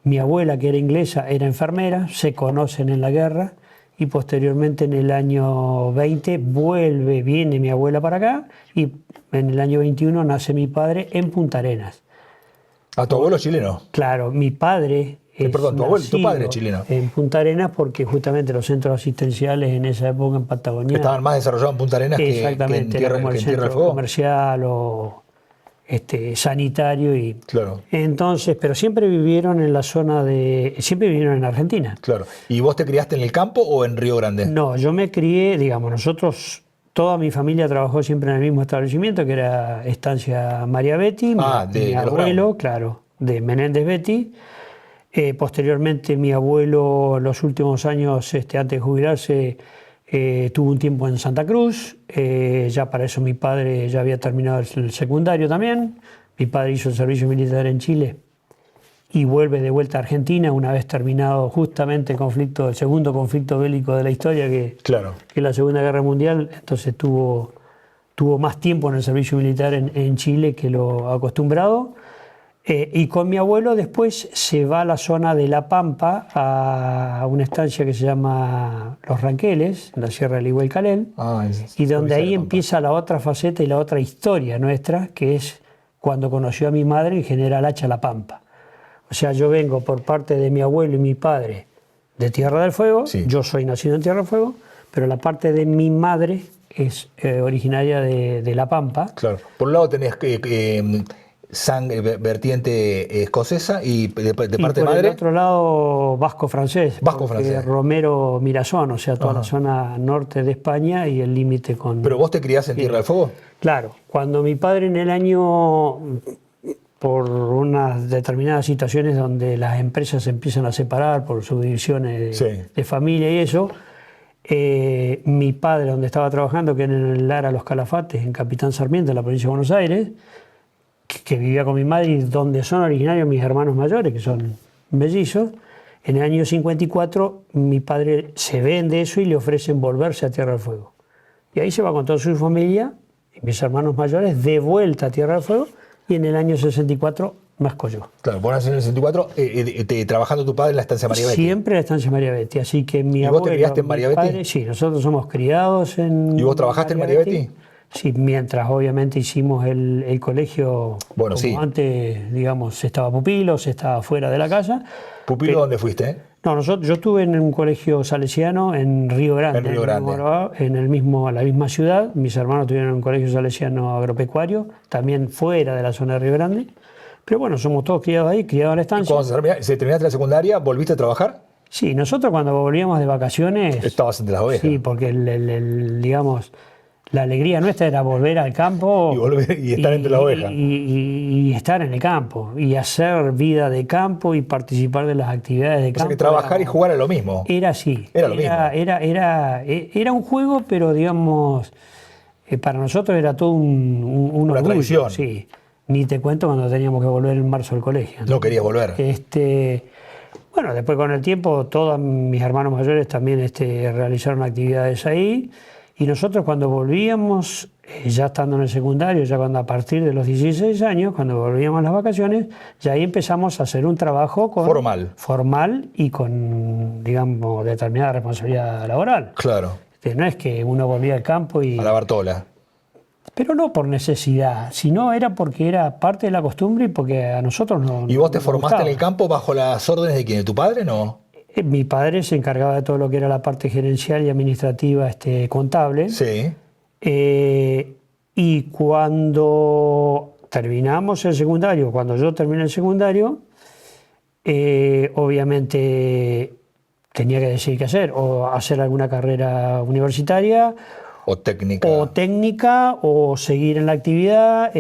Mi abuela, que era inglesa, era enfermera, se conocen en la guerra y posteriormente en el año 20 viene mi abuela para acá y en el año 21 nace mi padre en Punta Arenas. ¿A tu abuelo chileno? Claro, mi padre perdón, tu padre es chileno. En Punta Arenas porque justamente los centros asistenciales en esa época en Patagonia... Estaban más desarrollados en Punta Arenas que en Tierra del Fuego. Comercial o sanitario y... Claro. Entonces, pero siempre vivieron en la zona siempre vivieron en Argentina. Claro. ¿Y vos te criaste en el campo o en Río Grande? No, yo me crié, digamos, nosotros... Toda mi familia trabajó siempre en el mismo establecimiento, que era Estancia María Betty. Mi abuelo, claro, de Menéndez Betty. Posteriormente, mi abuelo, en los últimos años, antes de jubilarse, tuvo un tiempo en Santa Cruz. Ya para eso mi padre ya había terminado el secundario también. Mi padre hizo el servicio militar en Chile y vuelve de vuelta a Argentina una vez terminado justamente el segundo conflicto bélico de la historia, que es la Segunda Guerra Mundial. Entonces tuvo más tiempo en el servicio militar en Chile que lo acostumbrado. Y con mi abuelo después se va a la zona de La Pampa, a una estancia que se llama Los Ranqueles, en la Sierra del Igualcalel, y donde ahí empieza la otra faceta y la otra historia nuestra, que es cuando conoció a mi madre en General Hacha La Pampa. O sea, yo vengo por parte de mi abuelo y mi padre de Tierra del Fuego, yo soy nacido en Tierra del Fuego, pero la parte de mi madre es originaria de La Pampa. Claro. Por un lado tenés vertiente escocesa y de parte madre. Por el otro lado, vasco-francés. Vasco-francés. Romero Mirazón, o sea, toda la zona norte de España y el límite con... ¿Pero vos te criás en Tierra del Fuego? Claro. Cuando mi padre en el año... por unas determinadas situaciones donde las empresas se empiezan a separar por subdivisiones de familia y eso, mi padre, donde estaba trabajando, que era en el Lara Los Calafates, en Capitán Sarmiento, en la provincia de Buenos Aires, que vivía con mi madre y donde son originarios mis hermanos mayores, que son mellizos, en el año 54 mi padre se vende eso y le ofrecen volverse a Tierra del Fuego. Y ahí se va con toda su familia y mis hermanos mayores de vuelta a Tierra del Fuego. Y en el año 64 nazco yo. Claro, vos naciste en el 64, trabajando tu padre en la Estancia María Betty. Siempre en la Estancia María Betty, así que mi abuelo... ¿Y vos te criaste en María Betty? Sí, nosotros somos criados en... ¿Y vos trabajaste en María Betty? Sí, mientras obviamente hicimos el colegio, bueno, como antes, digamos, se estaba Pupilo, se estaba fuera de la casa. ¿Pupilo dónde fuiste? No, yo estuve en un colegio salesiano en Río Grande. En Río Grande. En la misma ciudad. Mis hermanos tuvieron un colegio salesiano agropecuario, también fuera de la zona de Río Grande. Pero bueno, somos todos criados ahí, criados en la estancia. Cuando se terminaste la secundaria, ¿volviste a trabajar? Sí, nosotros cuando volvíamos de vacaciones... Estabas entre las ovejas. Sí, porque digamos... La alegría nuestra era volver al campo y estar entre las ovejas. Y estar en el campo, y hacer vida de campo y participar de las actividades de campo. O sea que trabajar y jugar era lo mismo. Era así. Era lo mismo. Era un juego, pero digamos, para nosotros era todo un una orgullo. tradición. Sí. Ni te cuento cuando teníamos que volver en marzo al colegio. No querías volver. Bueno, después con el tiempo, todos mis hermanos mayores también realizaron actividades ahí. Y nosotros cuando volvíamos, ya estando en el secundario, ya cuando a partir de los 16 años, cuando volvíamos a las vacaciones, ya ahí empezamos a hacer un trabajo formal y con, digamos, determinada responsabilidad laboral. Claro. No es que uno volvía al campo y... A la Bartola. Pero no por necesidad, sino era porque era parte de la costumbre y porque a nosotros no... ¿Y vos te formaste en el campo bajo las órdenes de quién? ¿De tu padre, no? Mi padre se encargaba de todo lo que era la parte gerencial y administrativa contable. Sí. Y cuando terminamos el secundario, cuando yo terminé el secundario, obviamente tenía que decidir qué hacer, o hacer alguna carrera universitaria, o técnica, o seguir en la actividad.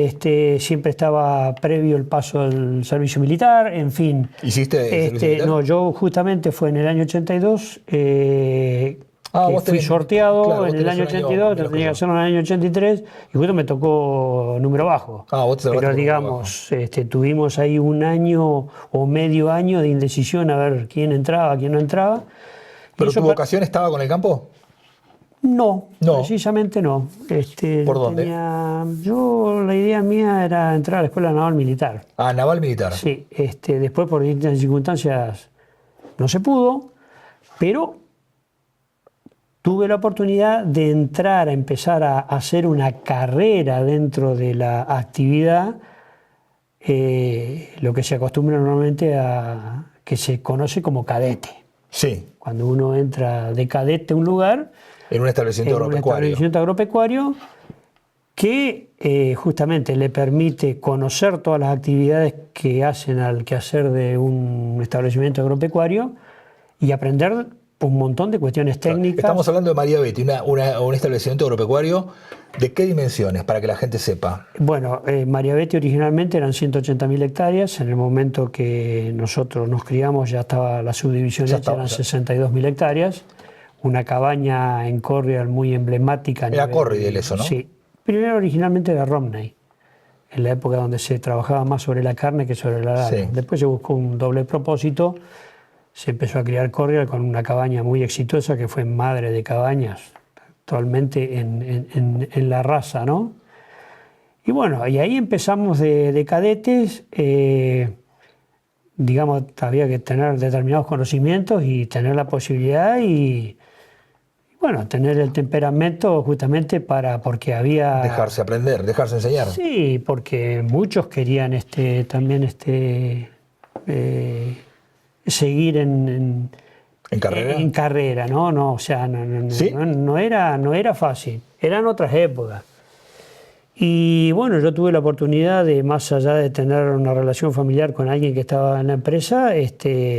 Siempre estaba previo el paso del servicio militar, en fin. ¿Hiciste el servicio militar? No, yo justamente fue en el año 82. que fui sorteado en el año 82, tenía que hacerlo en el año 83, y justo me tocó número bajo. Pero digamos, tuvimos ahí un año o medio año de indecisión a ver quién entraba, quién no entraba. ¿Pero tu vocación estaba con el campo? No, precisamente no. ¿Por dónde? La idea mía era entrar a la Escuela Naval Militar. Ah, Naval Militar. Sí, después por distintas circunstancias no se pudo, pero tuve la oportunidad de entrar a empezar a hacer una carrera dentro de la actividad, lo que se acostumbra normalmente que se conoce como cadete. Sí. Cuando uno entra de cadete a un lugar, en un establecimiento agropecuario que justamente le permite conocer todas las actividades que hacen al quehacer de un establecimiento agropecuario y aprender un montón de cuestiones técnicas. Estamos hablando de María Betty, un establecimiento agropecuario. ¿De qué dimensiones, para que la gente sepa? Bueno, María Betty originalmente eran 180.000 hectáreas. En el momento que nosotros nos criamos ya estaba la subdivisión hecha, eran 62.000 hectáreas. Una cabaña en Corrial muy emblemática. Era Corrial eso, ¿no? Sí. Primero originalmente era Romney, en la época donde se trabajaba más sobre la carne que sobre la lana. Sí. Después se buscó un doble propósito. Se empezó a criar Corrial con una cabaña muy exitosa que fue madre de cabañas actualmente en la raza, ¿no? Y bueno, y ahí empezamos de cadetes. Digamos, había que tener determinados conocimientos y tener la posibilidad y bueno, tener el temperamento justamente porque había... Dejarse aprender, dejarse enseñar. Sí, porque muchos querían también seguir en carrera. En carrera, ¿no? No, o sea, ¿Sí? no era fácil, eran otras épocas. Y bueno, yo tuve la oportunidad de, más allá de tener una relación familiar con alguien que estaba en la empresa...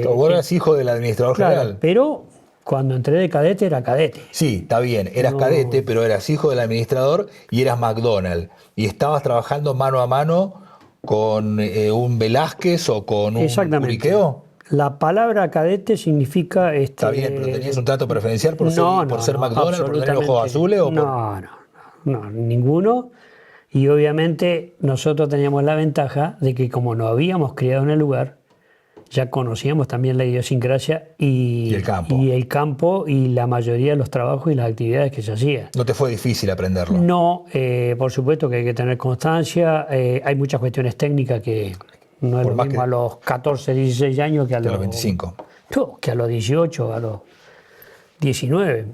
Vos eras hijo del administrador general. Pero cuando entré de cadete era cadete. Sí, está bien, eras cadete, pero eras hijo del administrador y eras McDonald's. Y estabas trabajando mano a mano con un Velázquez o con un Uriqueo. La palabra cadete significa... Está bien, pero ¿tenías un trato preferencial por ser McDonald's, por tener ojos azules? No, ninguno. Y obviamente nosotros teníamos la ventaja de que como nos habíamos criado en el lugar, ya conocíamos también la idiosincrasia y el campo y la mayoría de los trabajos y las actividades que se hacían. ¿No te fue difícil aprenderlo? No, por supuesto que hay que tener constancia. Hay muchas cuestiones técnicas que no es lo mismo a los 14, 16 años que a los 25. Que a los 18, a los 19.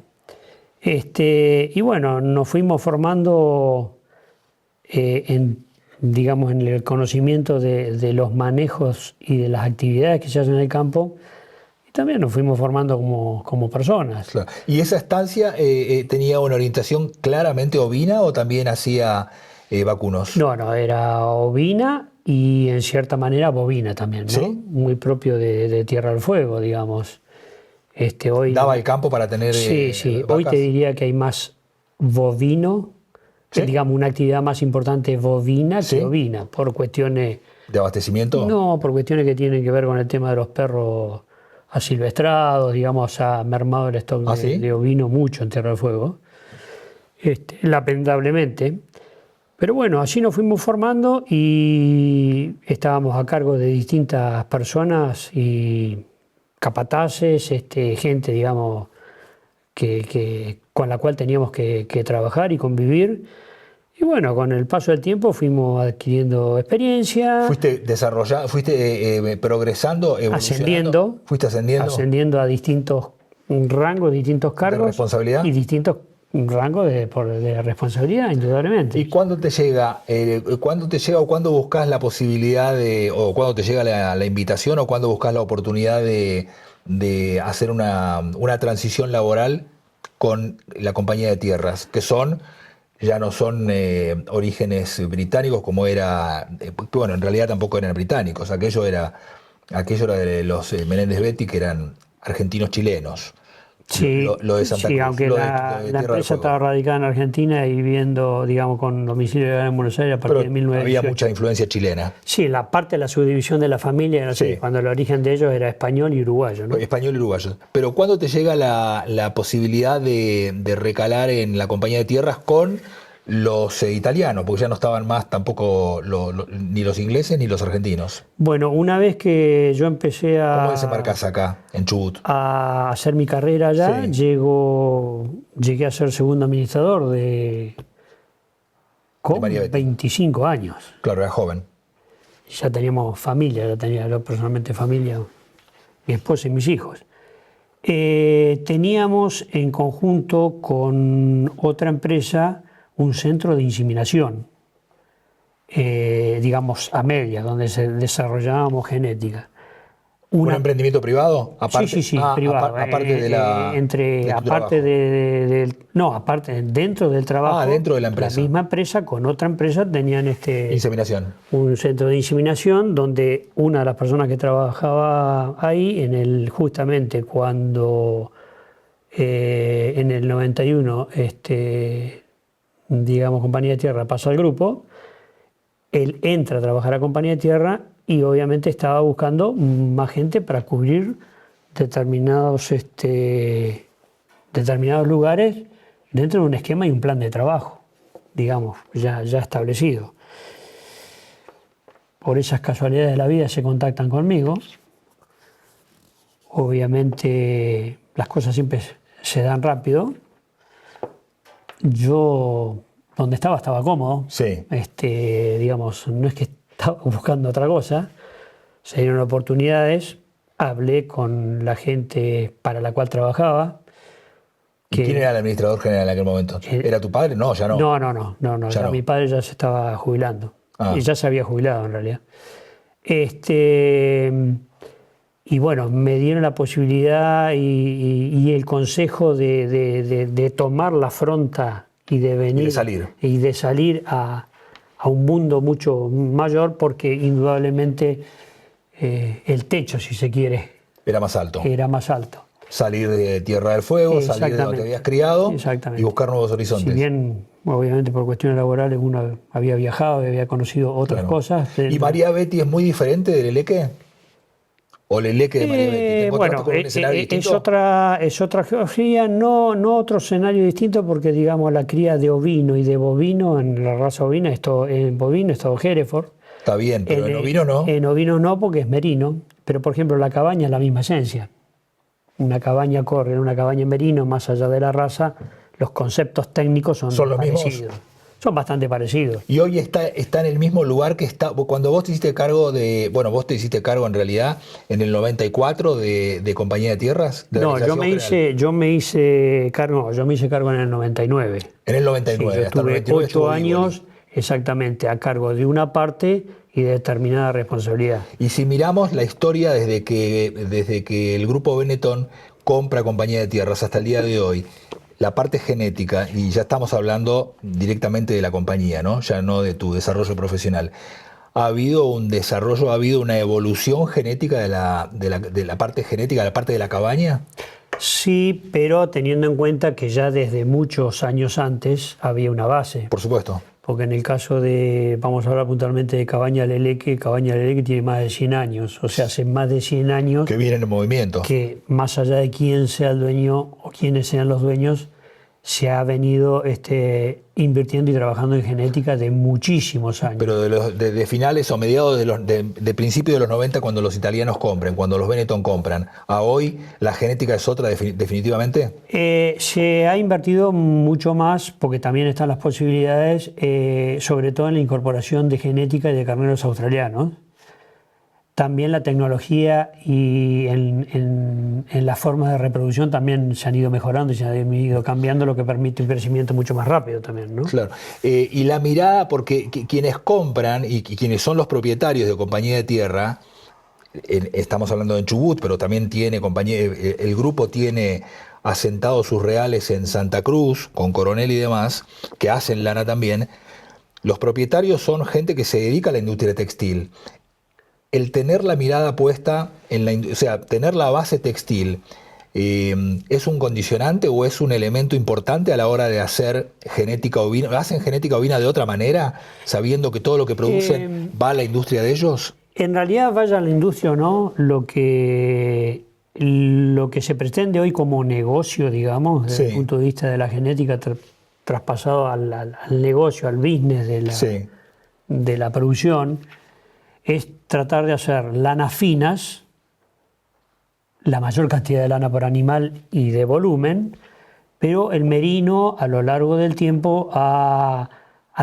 Y bueno, nos fuimos formando en el conocimiento de los manejos y de las actividades que se hacen en el campo, y también nos fuimos formando como personas. Claro. ¿Y esa estancia tenía una orientación claramente ovina o también hacía vacunos? No, era ovina y en cierta manera bovina también, ¿no? ¿Sí? Muy propio de Tierra del Fuego, digamos. Hoy, ¿daba el campo para tener Sí. vacas? Hoy te diría que hay más bovino, ¿Sí? Digamos, una actividad más importante bovina que ovina, por cuestiones... ¿De abastecimiento? No, por cuestiones que tienen que ver con el tema de los perros asilvestrados, digamos, ha mermado el stock de ovino mucho en Tierra del Fuego, lamentablemente. Pero bueno, así nos fuimos formando y estábamos a cargo de distintas personas y capataces, gente, digamos, con la cual teníamos que trabajar y convivir. Y bueno, con el paso del tiempo fuimos adquiriendo experiencia. ¿Fuiste progresando, evolucionando? Fuiste ascendiendo a distintos rangos, distintos cargos. ¿De responsabilidad? Y distintos rangos de responsabilidad, indudablemente. ¿Y cuándo te llega o cuándo buscas la posibilidad o cuándo te llega la invitación o cuándo buscas la oportunidad de hacer una transición laboral con la compañía de tierras, que ya no son orígenes británicos como era, bueno, en realidad tampoco eran británicos, aquello era de los Menéndez Betty, que eran argentinos chilenos, Sí, lo de Santa Cruz, aunque la empresa estaba radicada en Argentina y viviendo, digamos, con domicilio en Buenos Aires a partir de 1918. Había mucha influencia chilena. Sí, la parte de la subdivisión de la familia era así, cuando el origen de ellos era español y uruguayo, ¿no? Español y uruguayo. Pero ¿cuándo te llega la posibilidad de recalar en la compañía de tierras con los italianos? Porque ya no estaban más tampoco ni los ingleses ni los argentinos. Bueno, una vez que yo empecé ¿Cómo desembarcás acá, en Chubut? A hacer mi carrera allá, llegué a ser segundo administrador con 25 años. Claro, era joven. Ya teníamos familia, ya tenía yo personalmente familia, mi esposa y mis hijos. Teníamos en conjunto con otra empresa un centro de inseminación, digamos a media, donde desarrollábamos genética. ¿Un emprendimiento privado? Aparte, sí, privado. Aparte de la. Dentro del trabajo. Dentro de la empresa. La misma empresa con otra empresa tenían inseminación. Un centro de inseminación donde una de las personas que trabajaba ahí, justamente cuando en el 91, digamos, Compañía de Tierra pasa al grupo, él entra a trabajar a Compañía de Tierra y obviamente estaba buscando más gente para cubrir determinados lugares dentro de un esquema y un plan de trabajo, digamos, ya establecido. Por esas casualidades de la vida se contactan conmigo. Obviamente las cosas siempre se dan rápido. Yo, donde estaba cómodo. Sí. Digamos, no es que estaba buscando otra cosa. Se dieron oportunidades. Hablé con la gente para la cual trabajaba. ¿Quién era el administrador general en aquel momento? ¿Era tu padre? No, ya no. No. Ya mi padre ya se estaba jubilando. Y ya se había jubilado en realidad. Y bueno, me dieron la posibilidad y el consejo de tomar la afronta y de venir y de salir a un mundo mucho mayor, porque indudablemente el techo, si se quiere, era más alto. Salir de Tierra del Fuego, salir de donde te habías criado y buscar nuevos horizontes. Si bien, obviamente, por cuestiones laborales uno había viajado y había conocido otras cosas. ¿Y María Betty es muy diferente del Eleque? ¿O el Eleque de María Betty? Bueno, es otra geografía, no otro escenario distinto, porque digamos la cría de ovino y de bovino, en la raza ovina, en bovino es todo Hereford. Está bien, pero en ovino no. En ovino no, porque es merino. Pero por ejemplo la cabaña es la misma esencia. Una cabaña corre en una cabaña merino, más allá de la raza, los conceptos técnicos son los parecidos. Mismos. Son bastante parecidos. Y hoy está en el mismo lugar que está. Cuando vos te hiciste cargo vos te hiciste cargo en realidad en el 94 de Compañía de Tierras. Yo me hice cargo en el 99. En el 99, sí, yo estuve 8 años exactamente a cargo de una parte y de determinada responsabilidad. Y si miramos la historia desde que el grupo Benetton compra Compañía de Tierras hasta el día de hoy, la parte genética, y ya estamos hablando directamente de la compañía, ¿no? Ya no de tu desarrollo profesional. ¿Ha habido un desarrollo, ha habido una evolución genética de la parte genética, de la parte de la cabaña? Sí, pero teniendo en cuenta que ya desde muchos años antes había una base. Por supuesto. Porque en el caso vamos a hablar puntualmente de Cabaña Leleque tiene más de 100 años, o sea, hace más de 100 años... Que vienen en movimiento. Que más allá de quién sea el dueño o quiénes sean los dueños, se ha venido invirtiendo y trabajando en genética de muchísimos años. Pero de finales o mediados de principios de los 90, cuando los italianos compran, cuando los Benetton compran, ¿a hoy la genética es otra definitivamente? Se ha invertido mucho más, porque también están las posibilidades, sobre todo en la incorporación de genética y de carneros australianos. También la tecnología y en la forma de reproducción también se han ido mejorando y se han ido cambiando, lo que permite un crecimiento mucho más rápido también, ¿no? Claro. Y la mirada, porque quienes compran y quienes son los propietarios de Compañía de Tierra, estamos hablando de Chubut, pero también el grupo tiene asentados sus reales en Santa Cruz, con Coronel y demás, que hacen lana también. Los propietarios son gente que se dedica a la industria textil. El tener la mirada puesta tener la base textil ¿es un condicionante o es un elemento importante a la hora de hacer genética ovina? ¿Hacen genética ovina de otra manera, sabiendo que todo lo que producen va a la industria de ellos? En realidad, vaya a la industria o no, lo que se pretende hoy como negocio, digamos, desde el punto de vista de la genética traspasado al negocio, al business de la producción, es tratar de hacer lanas finas, la mayor cantidad de lana por animal y de volumen, pero el merino a lo largo del tiempo ha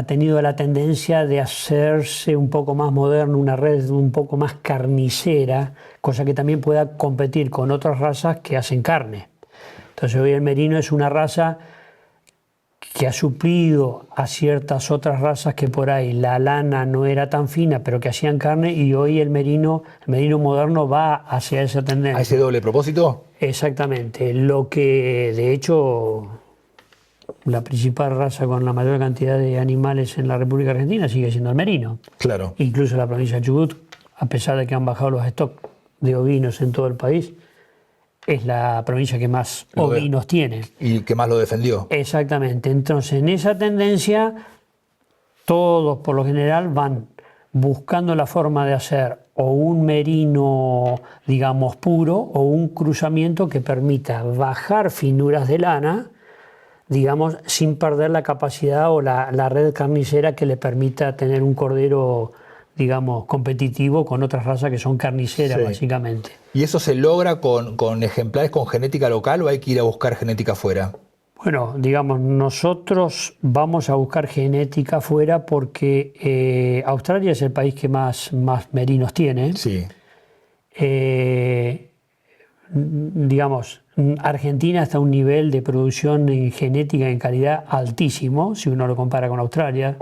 tenido la tendencia de hacerse un poco más moderno, una red un poco más carnicera, cosa que también pueda competir con otras razas que hacen carne. Entonces hoy el merino es una raza que ha suplido a ciertas otras razas que por ahí la lana no era tan fina, pero que hacían carne, y hoy el merino moderno va hacia esa tendencia. ¿A ese doble propósito? Exactamente. Lo que, de hecho, la principal raza con la mayor cantidad de animales en la República Argentina sigue siendo el merino. Claro. Incluso la provincia de Chubut, a pesar de que han bajado los stocks de ovinos en todo el país, es la provincia que más ovinos tiene. Y que más lo defendió. Exactamente. Entonces, en esa tendencia, todos por lo general van buscando la forma de hacer o un merino, digamos, puro, o un cruzamiento que permita bajar finuras de lana, digamos, sin perder la capacidad o la red carnicera que le permita tener un cordero, digamos, competitivo con otras razas que son carniceras, básicamente. ¿Y eso se logra con ejemplares con genética local o hay que ir a buscar genética afuera? Bueno, digamos, nosotros vamos a buscar genética afuera porque Australia es el país que más merinos tiene. Sí. Digamos, Argentina está a un nivel de producción en genética en calidad altísimo, si uno lo compara con Australia.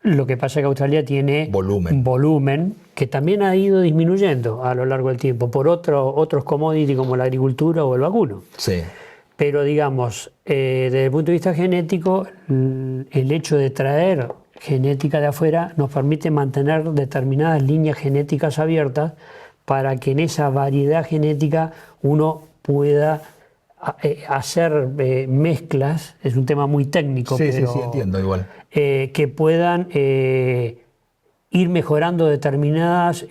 Lo que pasa es que Australia tiene volumen que también ha ido disminuyendo a lo largo del tiempo por otros commodities como la agricultura o el vacuno. Sí. Pero digamos, desde el punto de vista genético, el hecho de traer genética de afuera nos permite mantener determinadas líneas genéticas abiertas para que en esa variedad genética uno pueda hacer mezclas. Es un tema muy técnico, pero sí, entiendo igual. Que puedan ir mejorando determinadas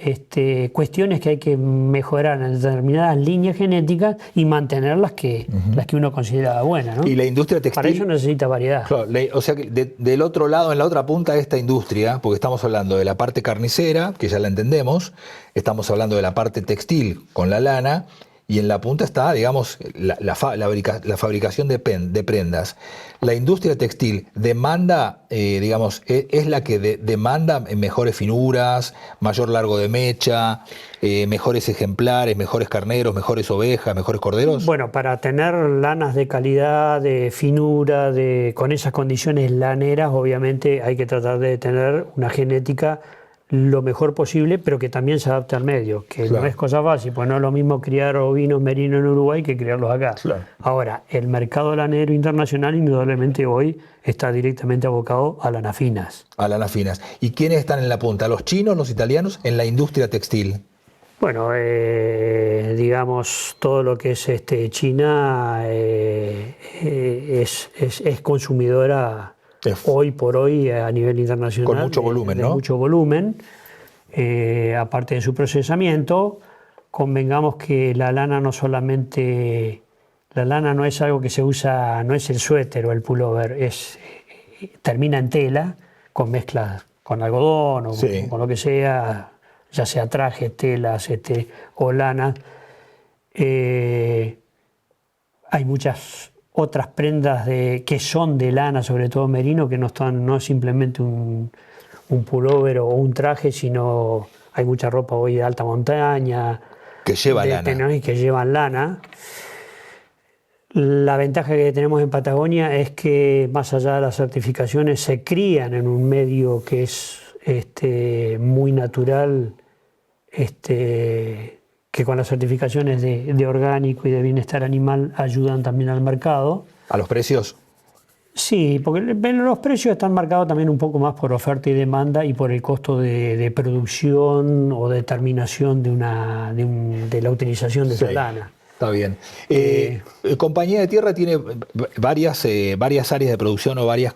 cuestiones que hay que mejorar en determinadas líneas genéticas y mantener las que uno considera buenas, ¿no? Y la industria textil, para eso necesita variedad. Claro, o sea que del otro lado, en la otra punta de esta industria, porque estamos hablando de la parte carnicera, que ya la entendemos, estamos hablando de la parte textil con la lana, y en la punta está, digamos, la fabricación de prendas. La industria textil demanda, digamos, es la que demanda mejores finuras, mayor largo de mecha, mejores ejemplares, mejores carneros, mejores ovejas, mejores corderos. Bueno, para tener lanas de calidad, de finura, con esas condiciones laneras, obviamente hay que tratar de tener una genética lo mejor posible, pero que también se adapte al medio, que no es cosa fácil, pues no es lo mismo criar ovinos merinos en Uruguay que criarlos acá. Claro. Ahora, el mercado lanero internacional indudablemente hoy está directamente abocado a lanas finas. A lanas finas. ¿Y quiénes están en la punta? ¿Los chinos, los italianos, en la industria textil? Bueno, digamos, todo lo que es China es consumidora hoy por hoy a nivel internacional. Con mucho volumen, ¿no? Mucho volumen. Aparte de su procesamiento, convengamos que la lana no solamente... La lana no es algo que se usa, no es el suéter o el pullover, termina en tela, con mezclas con algodón o con lo que sea, ya sea trajes, telas o lana. Hay muchas otras prendas que son de lana, sobre todo merino, que no es simplemente un pullover o un traje, sino hay mucha ropa hoy de alta montaña que lleva lana. Que llevan lana. La ventaja que tenemos en Patagonia es que más allá de las certificaciones se crían en un medio que es muy natural, que con las certificaciones de orgánico y de bienestar animal ayudan también al mercado. ¿A los precios? Sí, porque los precios están marcados también un poco más por oferta y demanda y por el costo de producción o determinación de la utilización de esa lana. Está bien. Compañía de Tierra tiene varias áreas de producción o varias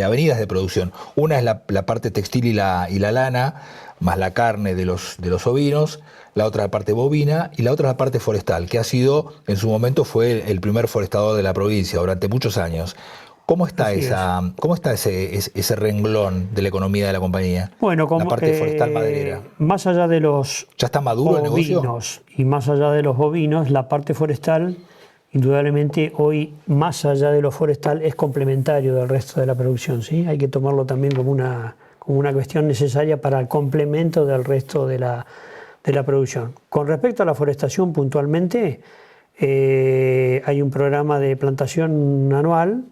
avenidas de producción. Una es la parte textil y la lana, más la carne de los ovinos. La otra la parte bovina y la otra la parte forestal, que ha sido, en su momento, fue el primer forestador de la provincia durante muchos años. ¿Cómo está ese renglón de la economía de la compañía? Bueno, la parte forestal maderera. Más allá de los ¿ya está maduro el negocio? Y más allá de los bovinos, la parte forestal, indudablemente hoy, más allá de lo forestal, es complementario del resto de la producción, ¿sí? Hay que tomarlo también como una cuestión necesaria para el complemento del resto de la producción. Con respecto a la forestación puntualmente, hay un programa de plantación anual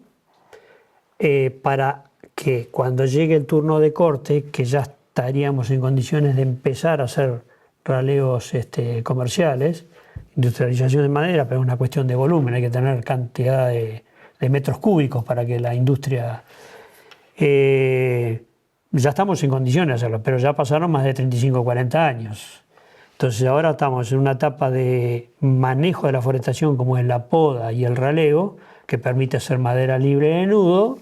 para que cuando llegue el turno de corte, que ya estaríamos en condiciones de empezar a hacer raleos comerciales, industrialización de madera, pero es una cuestión de volumen, hay que tener cantidad de metros cúbicos para que la industria... ya estamos en condiciones de hacerlo, pero ya pasaron más de 35 o 40 años. Entonces ahora estamos en una etapa de manejo de la forestación como es la poda y el raleo, que permite hacer madera libre de nudo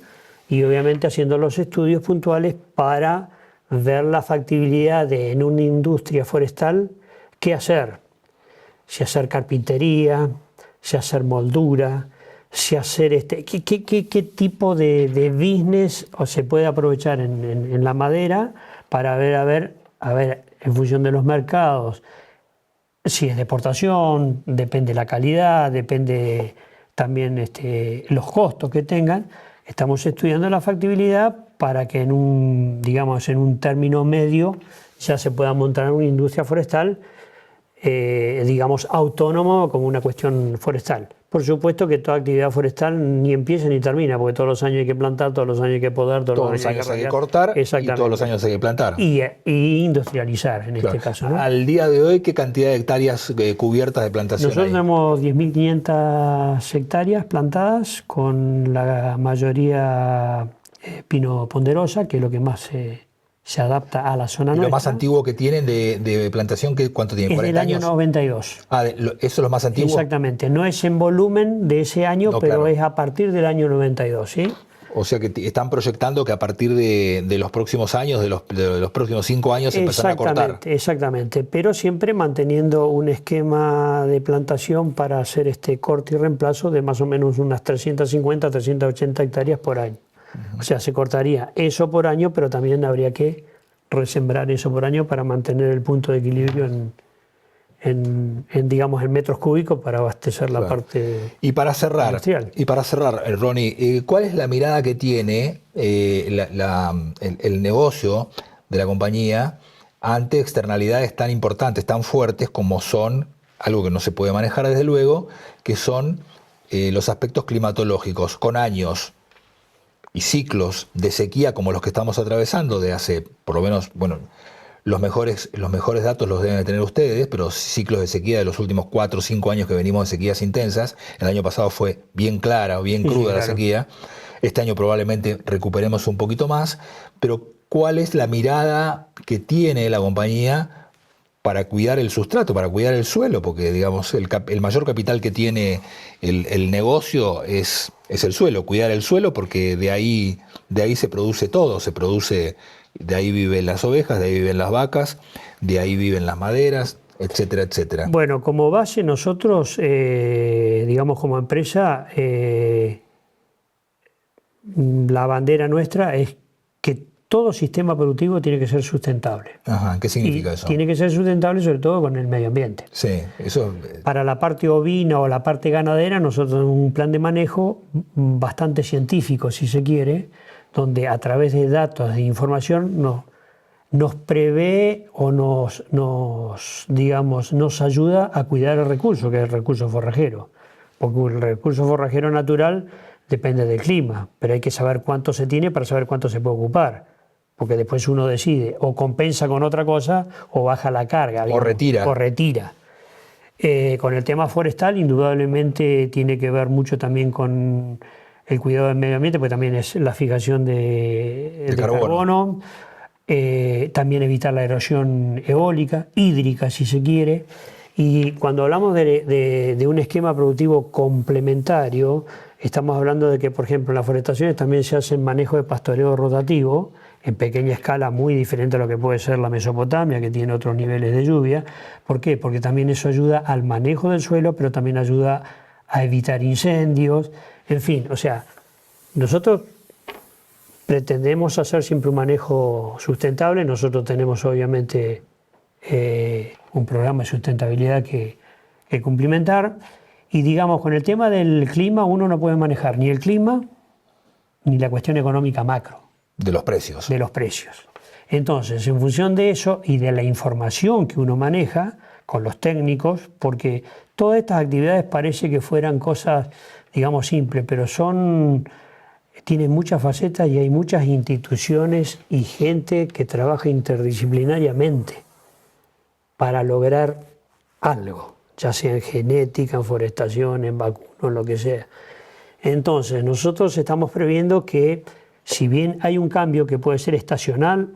y obviamente haciendo los estudios puntuales para ver la factibilidad de en una industria forestal qué hacer. Si hacer carpintería, si hacer moldura, si hacer qué tipo de business se puede aprovechar en la madera para ver en función de los mercados, si es de exportación, depende la calidad, depende también los costos que tengan. Estamos estudiando la factibilidad para que en un término medio ya se pueda montar una industria forestal, autónoma como una cuestión forestal. Por supuesto que toda actividad forestal ni empieza ni termina, porque todos los años hay que plantar, todos los años hay que podar, todos los años hay que cortar y todos los años hay que plantar. Y industrializar en este caso, ¿no? Al día de hoy, ¿qué cantidad de hectáreas cubiertas de plantación Nosotros hay? tenemos 10.500 hectáreas plantadas, con la mayoría pino ponderosa, que es lo que más se adapta a la zona nuestra. ¿Y lo más antiguo que tienen de plantación, cuánto tiene? Es ¿40 del año años? 92. ¿Eso es lo más antiguo? Exactamente. No es en volumen de ese año, pero claro, es a partir del año 92, ¿sí? O sea que están proyectando que a partir de los próximos años, de los próximos 5 años, empezarán a cortar. Exactamente, pero siempre manteniendo un esquema de plantación para hacer este corte y reemplazo de más o menos unas 350, 380 hectáreas por año. O sea, se cortaría eso por año, pero también habría que resembrar eso por año para mantener el punto de equilibrio en metros cúbicos para abastecer la parte industrial. Y para cerrar, Ronnie, ¿cuál es la mirada que tiene el negocio de la compañía ante externalidades tan importantes, tan fuertes como son, algo que no se puede manejar desde luego, que son los aspectos climatológicos, con años y ciclos de sequía como los que estamos atravesando de hace, por lo menos, los mejores datos los deben de tener ustedes, pero ciclos de sequía de los últimos 4 o 5 años que venimos de sequías intensas. El año pasado fue bien clara o bien cruda la sequía. Este año probablemente recuperemos un poquito más, pero ¿cuál es la mirada que tiene la compañía para cuidar el sustrato, para cuidar el suelo? Porque, digamos, el mayor capital que tiene el negocio es el suelo, cuidar el suelo, porque de ahí se produce todo, de ahí viven las ovejas, de ahí viven las vacas, de ahí viven las maderas, etcétera, etcétera. Bueno, como base nosotros, como empresa, la bandera nuestra es que todo sistema productivo tiene que ser sustentable. Ajá, ¿qué significa eso? Tiene que ser sustentable sobre todo con el medio ambiente. Sí, eso... Para la parte ovina o la parte ganadera, nosotros tenemos un plan de manejo bastante científico, si se quiere, donde a través de datos de información nos prevé o nos ayuda a cuidar el recurso, que es el recurso forrajero. Porque el recurso forrajero natural depende del clima, pero hay que saber cuánto se tiene para saber cuánto se puede ocupar. Porque después uno decide o compensa con otra cosa o baja la carga. O retira. Con el tema forestal, indudablemente tiene que ver mucho también con el cuidado del medio ambiente, porque también es la fijación de carbono, también evitar la erosión eólica, hídrica si se quiere, Y cuando hablamos de un esquema productivo complementario, estamos hablando de que, por ejemplo, en las forestaciones también se hace manejo de pastoreo rotativo, en pequeña escala, muy diferente a lo que puede ser la Mesopotamia, que tiene otros niveles de lluvia. ¿Por qué? Porque también eso ayuda al manejo del suelo, pero también ayuda a evitar incendios. En fin, o sea, nosotros pretendemos hacer siempre un manejo sustentable. Nosotros tenemos obviamente un programa de sustentabilidad que cumplimentar. Y digamos, con el tema del clima uno no puede manejar ni el clima ni la cuestión económica macro. De los precios. De los precios. Entonces, en función de eso y de la información que uno maneja con los técnicos, porque todas estas actividades parece que fueran cosas, digamos, simples, pero tienen muchas facetas y hay muchas instituciones y gente que trabaja interdisciplinariamente para lograr algo, ya sea en genética, en forestación, en vacunos, lo que sea. Entonces, nosotros estamos previendo que, si bien hay un cambio que puede ser estacional,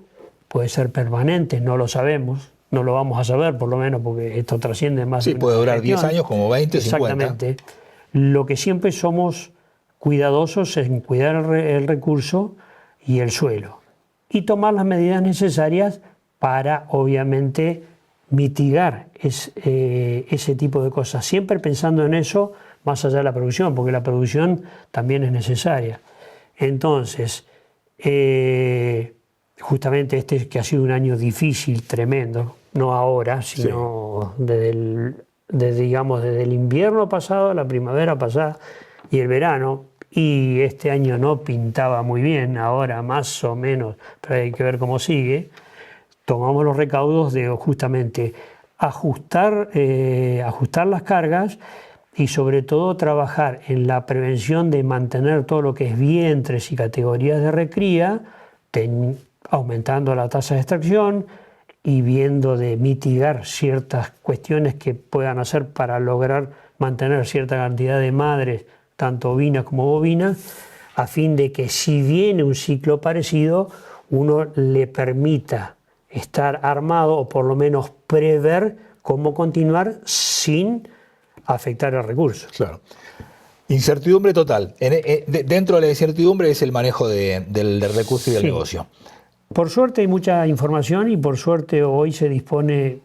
puede ser permanente, no lo sabemos, no lo vamos a saber por lo menos porque esto trasciende más. Sí, puede durar 10 años como 20, 50. Exactamente. Lo que siempre somos cuidadosos en cuidar el recurso y el suelo y tomar las medidas necesarias para, obviamente, mitigar ese tipo de cosas, siempre pensando en eso más allá de la producción, porque la producción también es necesaria. Entonces, justamente este que ha sido un año difícil, tremendo, no ahora, sino desde el invierno pasado, la primavera pasada y el verano, y este año no pintaba muy bien, ahora más o menos, pero hay que ver cómo sigue. Tomamos los recaudos de justamente ajustar las cargas y sobre todo trabajar en la prevención de mantener todo lo que es vientres y categorías de recría, aumentando la tasa de extracción y viendo de mitigar ciertas cuestiones que puedan hacer para lograr mantener cierta cantidad de madres, tanto ovinas como bovinas, a fin de que si viene un ciclo parecido, uno le permita estar armado o por lo menos prever cómo continuar sin afectar el recurso. Claro. Incertidumbre total. Dentro de la incertidumbre es el manejo del recurso y del negocio. Por suerte hay mucha información y por suerte hoy se dispone,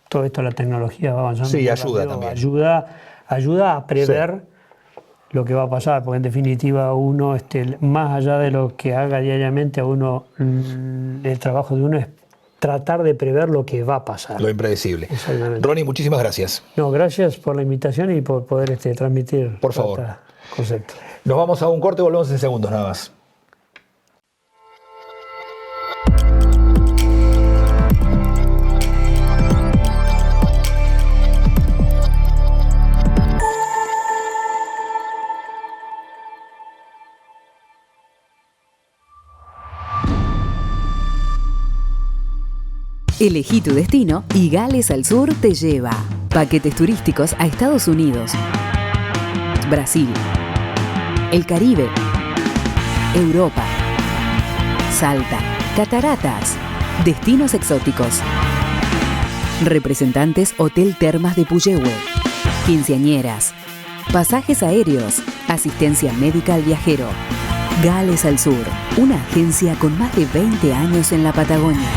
todo esto la tecnología va avanzando. Sí, ayuda también. Ayuda a prever lo que va a pasar, porque en definitiva uno, más allá de lo que haga diariamente, el trabajo de uno es tratar de prever lo que va a pasar. Lo impredecible. Exactamente. Ronnie, muchísimas gracias. No, gracias por la invitación y por poder transmitir. Por favor. Concepto. Nos vamos a un corte, volvemos en segundos nada más. Elegí tu destino y Gales al Sur te lleva. Paquetes turísticos a Estados Unidos, Brasil, el Caribe, Europa, Salta, cataratas, destinos exóticos. Representantes Hotel Termas de Puyehue, quinceañeras, pasajes aéreos, asistencia médica al viajero. Gales al Sur, una agencia con más de 20 años en la Patagonia.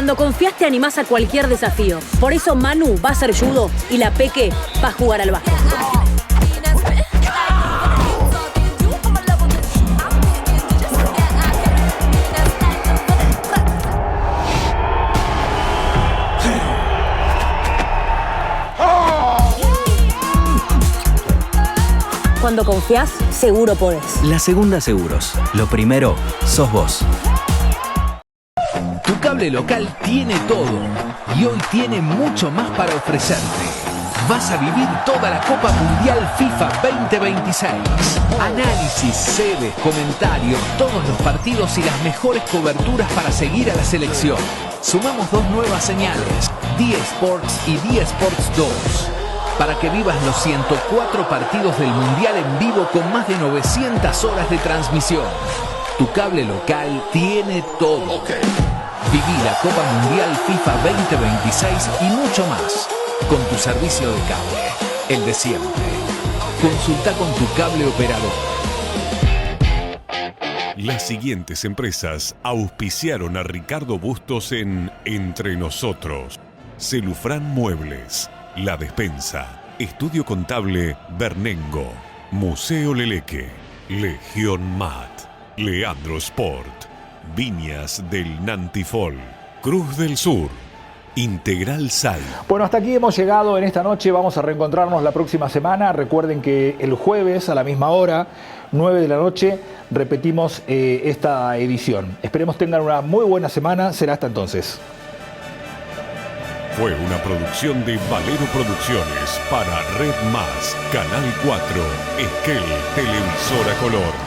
Cuando confías te animás a cualquier desafío. Por eso Manu va a hacer judo y la Peque va a jugar al básquet. Cuando confías, seguro podés. La Segunda Seguros. Lo primero, sos vos. Tu cable local tiene todo y hoy tiene mucho más para ofrecerte. Vas a vivir toda la Copa Mundial FIFA 2026. Análisis, sedes, comentarios, todos los partidos y las mejores coberturas para seguir a la selección. Sumamos 2 nuevas señales, D-Sports y D-Sports 2. Para que vivas los 104 partidos del Mundial en vivo con más de 900 horas de transmisión. Tu cable local tiene todo. Viví la Copa Mundial FIFA 2026 y mucho más con tu servicio de cable, el de siempre. Consulta con tu cable operador. Las siguientes empresas auspiciaron a Ricardo Bustos en Entre Nosotros: Celufrán Muebles, La Despensa, Estudio Contable Bernengo, Museo Leleque, Legión Mat, Leandro Sport, Viñas del Nantifol, Cruz del Sur, Integral SAI. Bueno, hasta aquí hemos llegado en esta noche. Vamos a reencontrarnos la próxima semana. Recuerden que el jueves a la misma hora, 9 de la noche, repetimos esta edición. Esperemos tengan una muy buena semana. Será hasta entonces. Fue una producción de Valero Producciones para Red Más, Canal 4, Esquel, Televisora Color.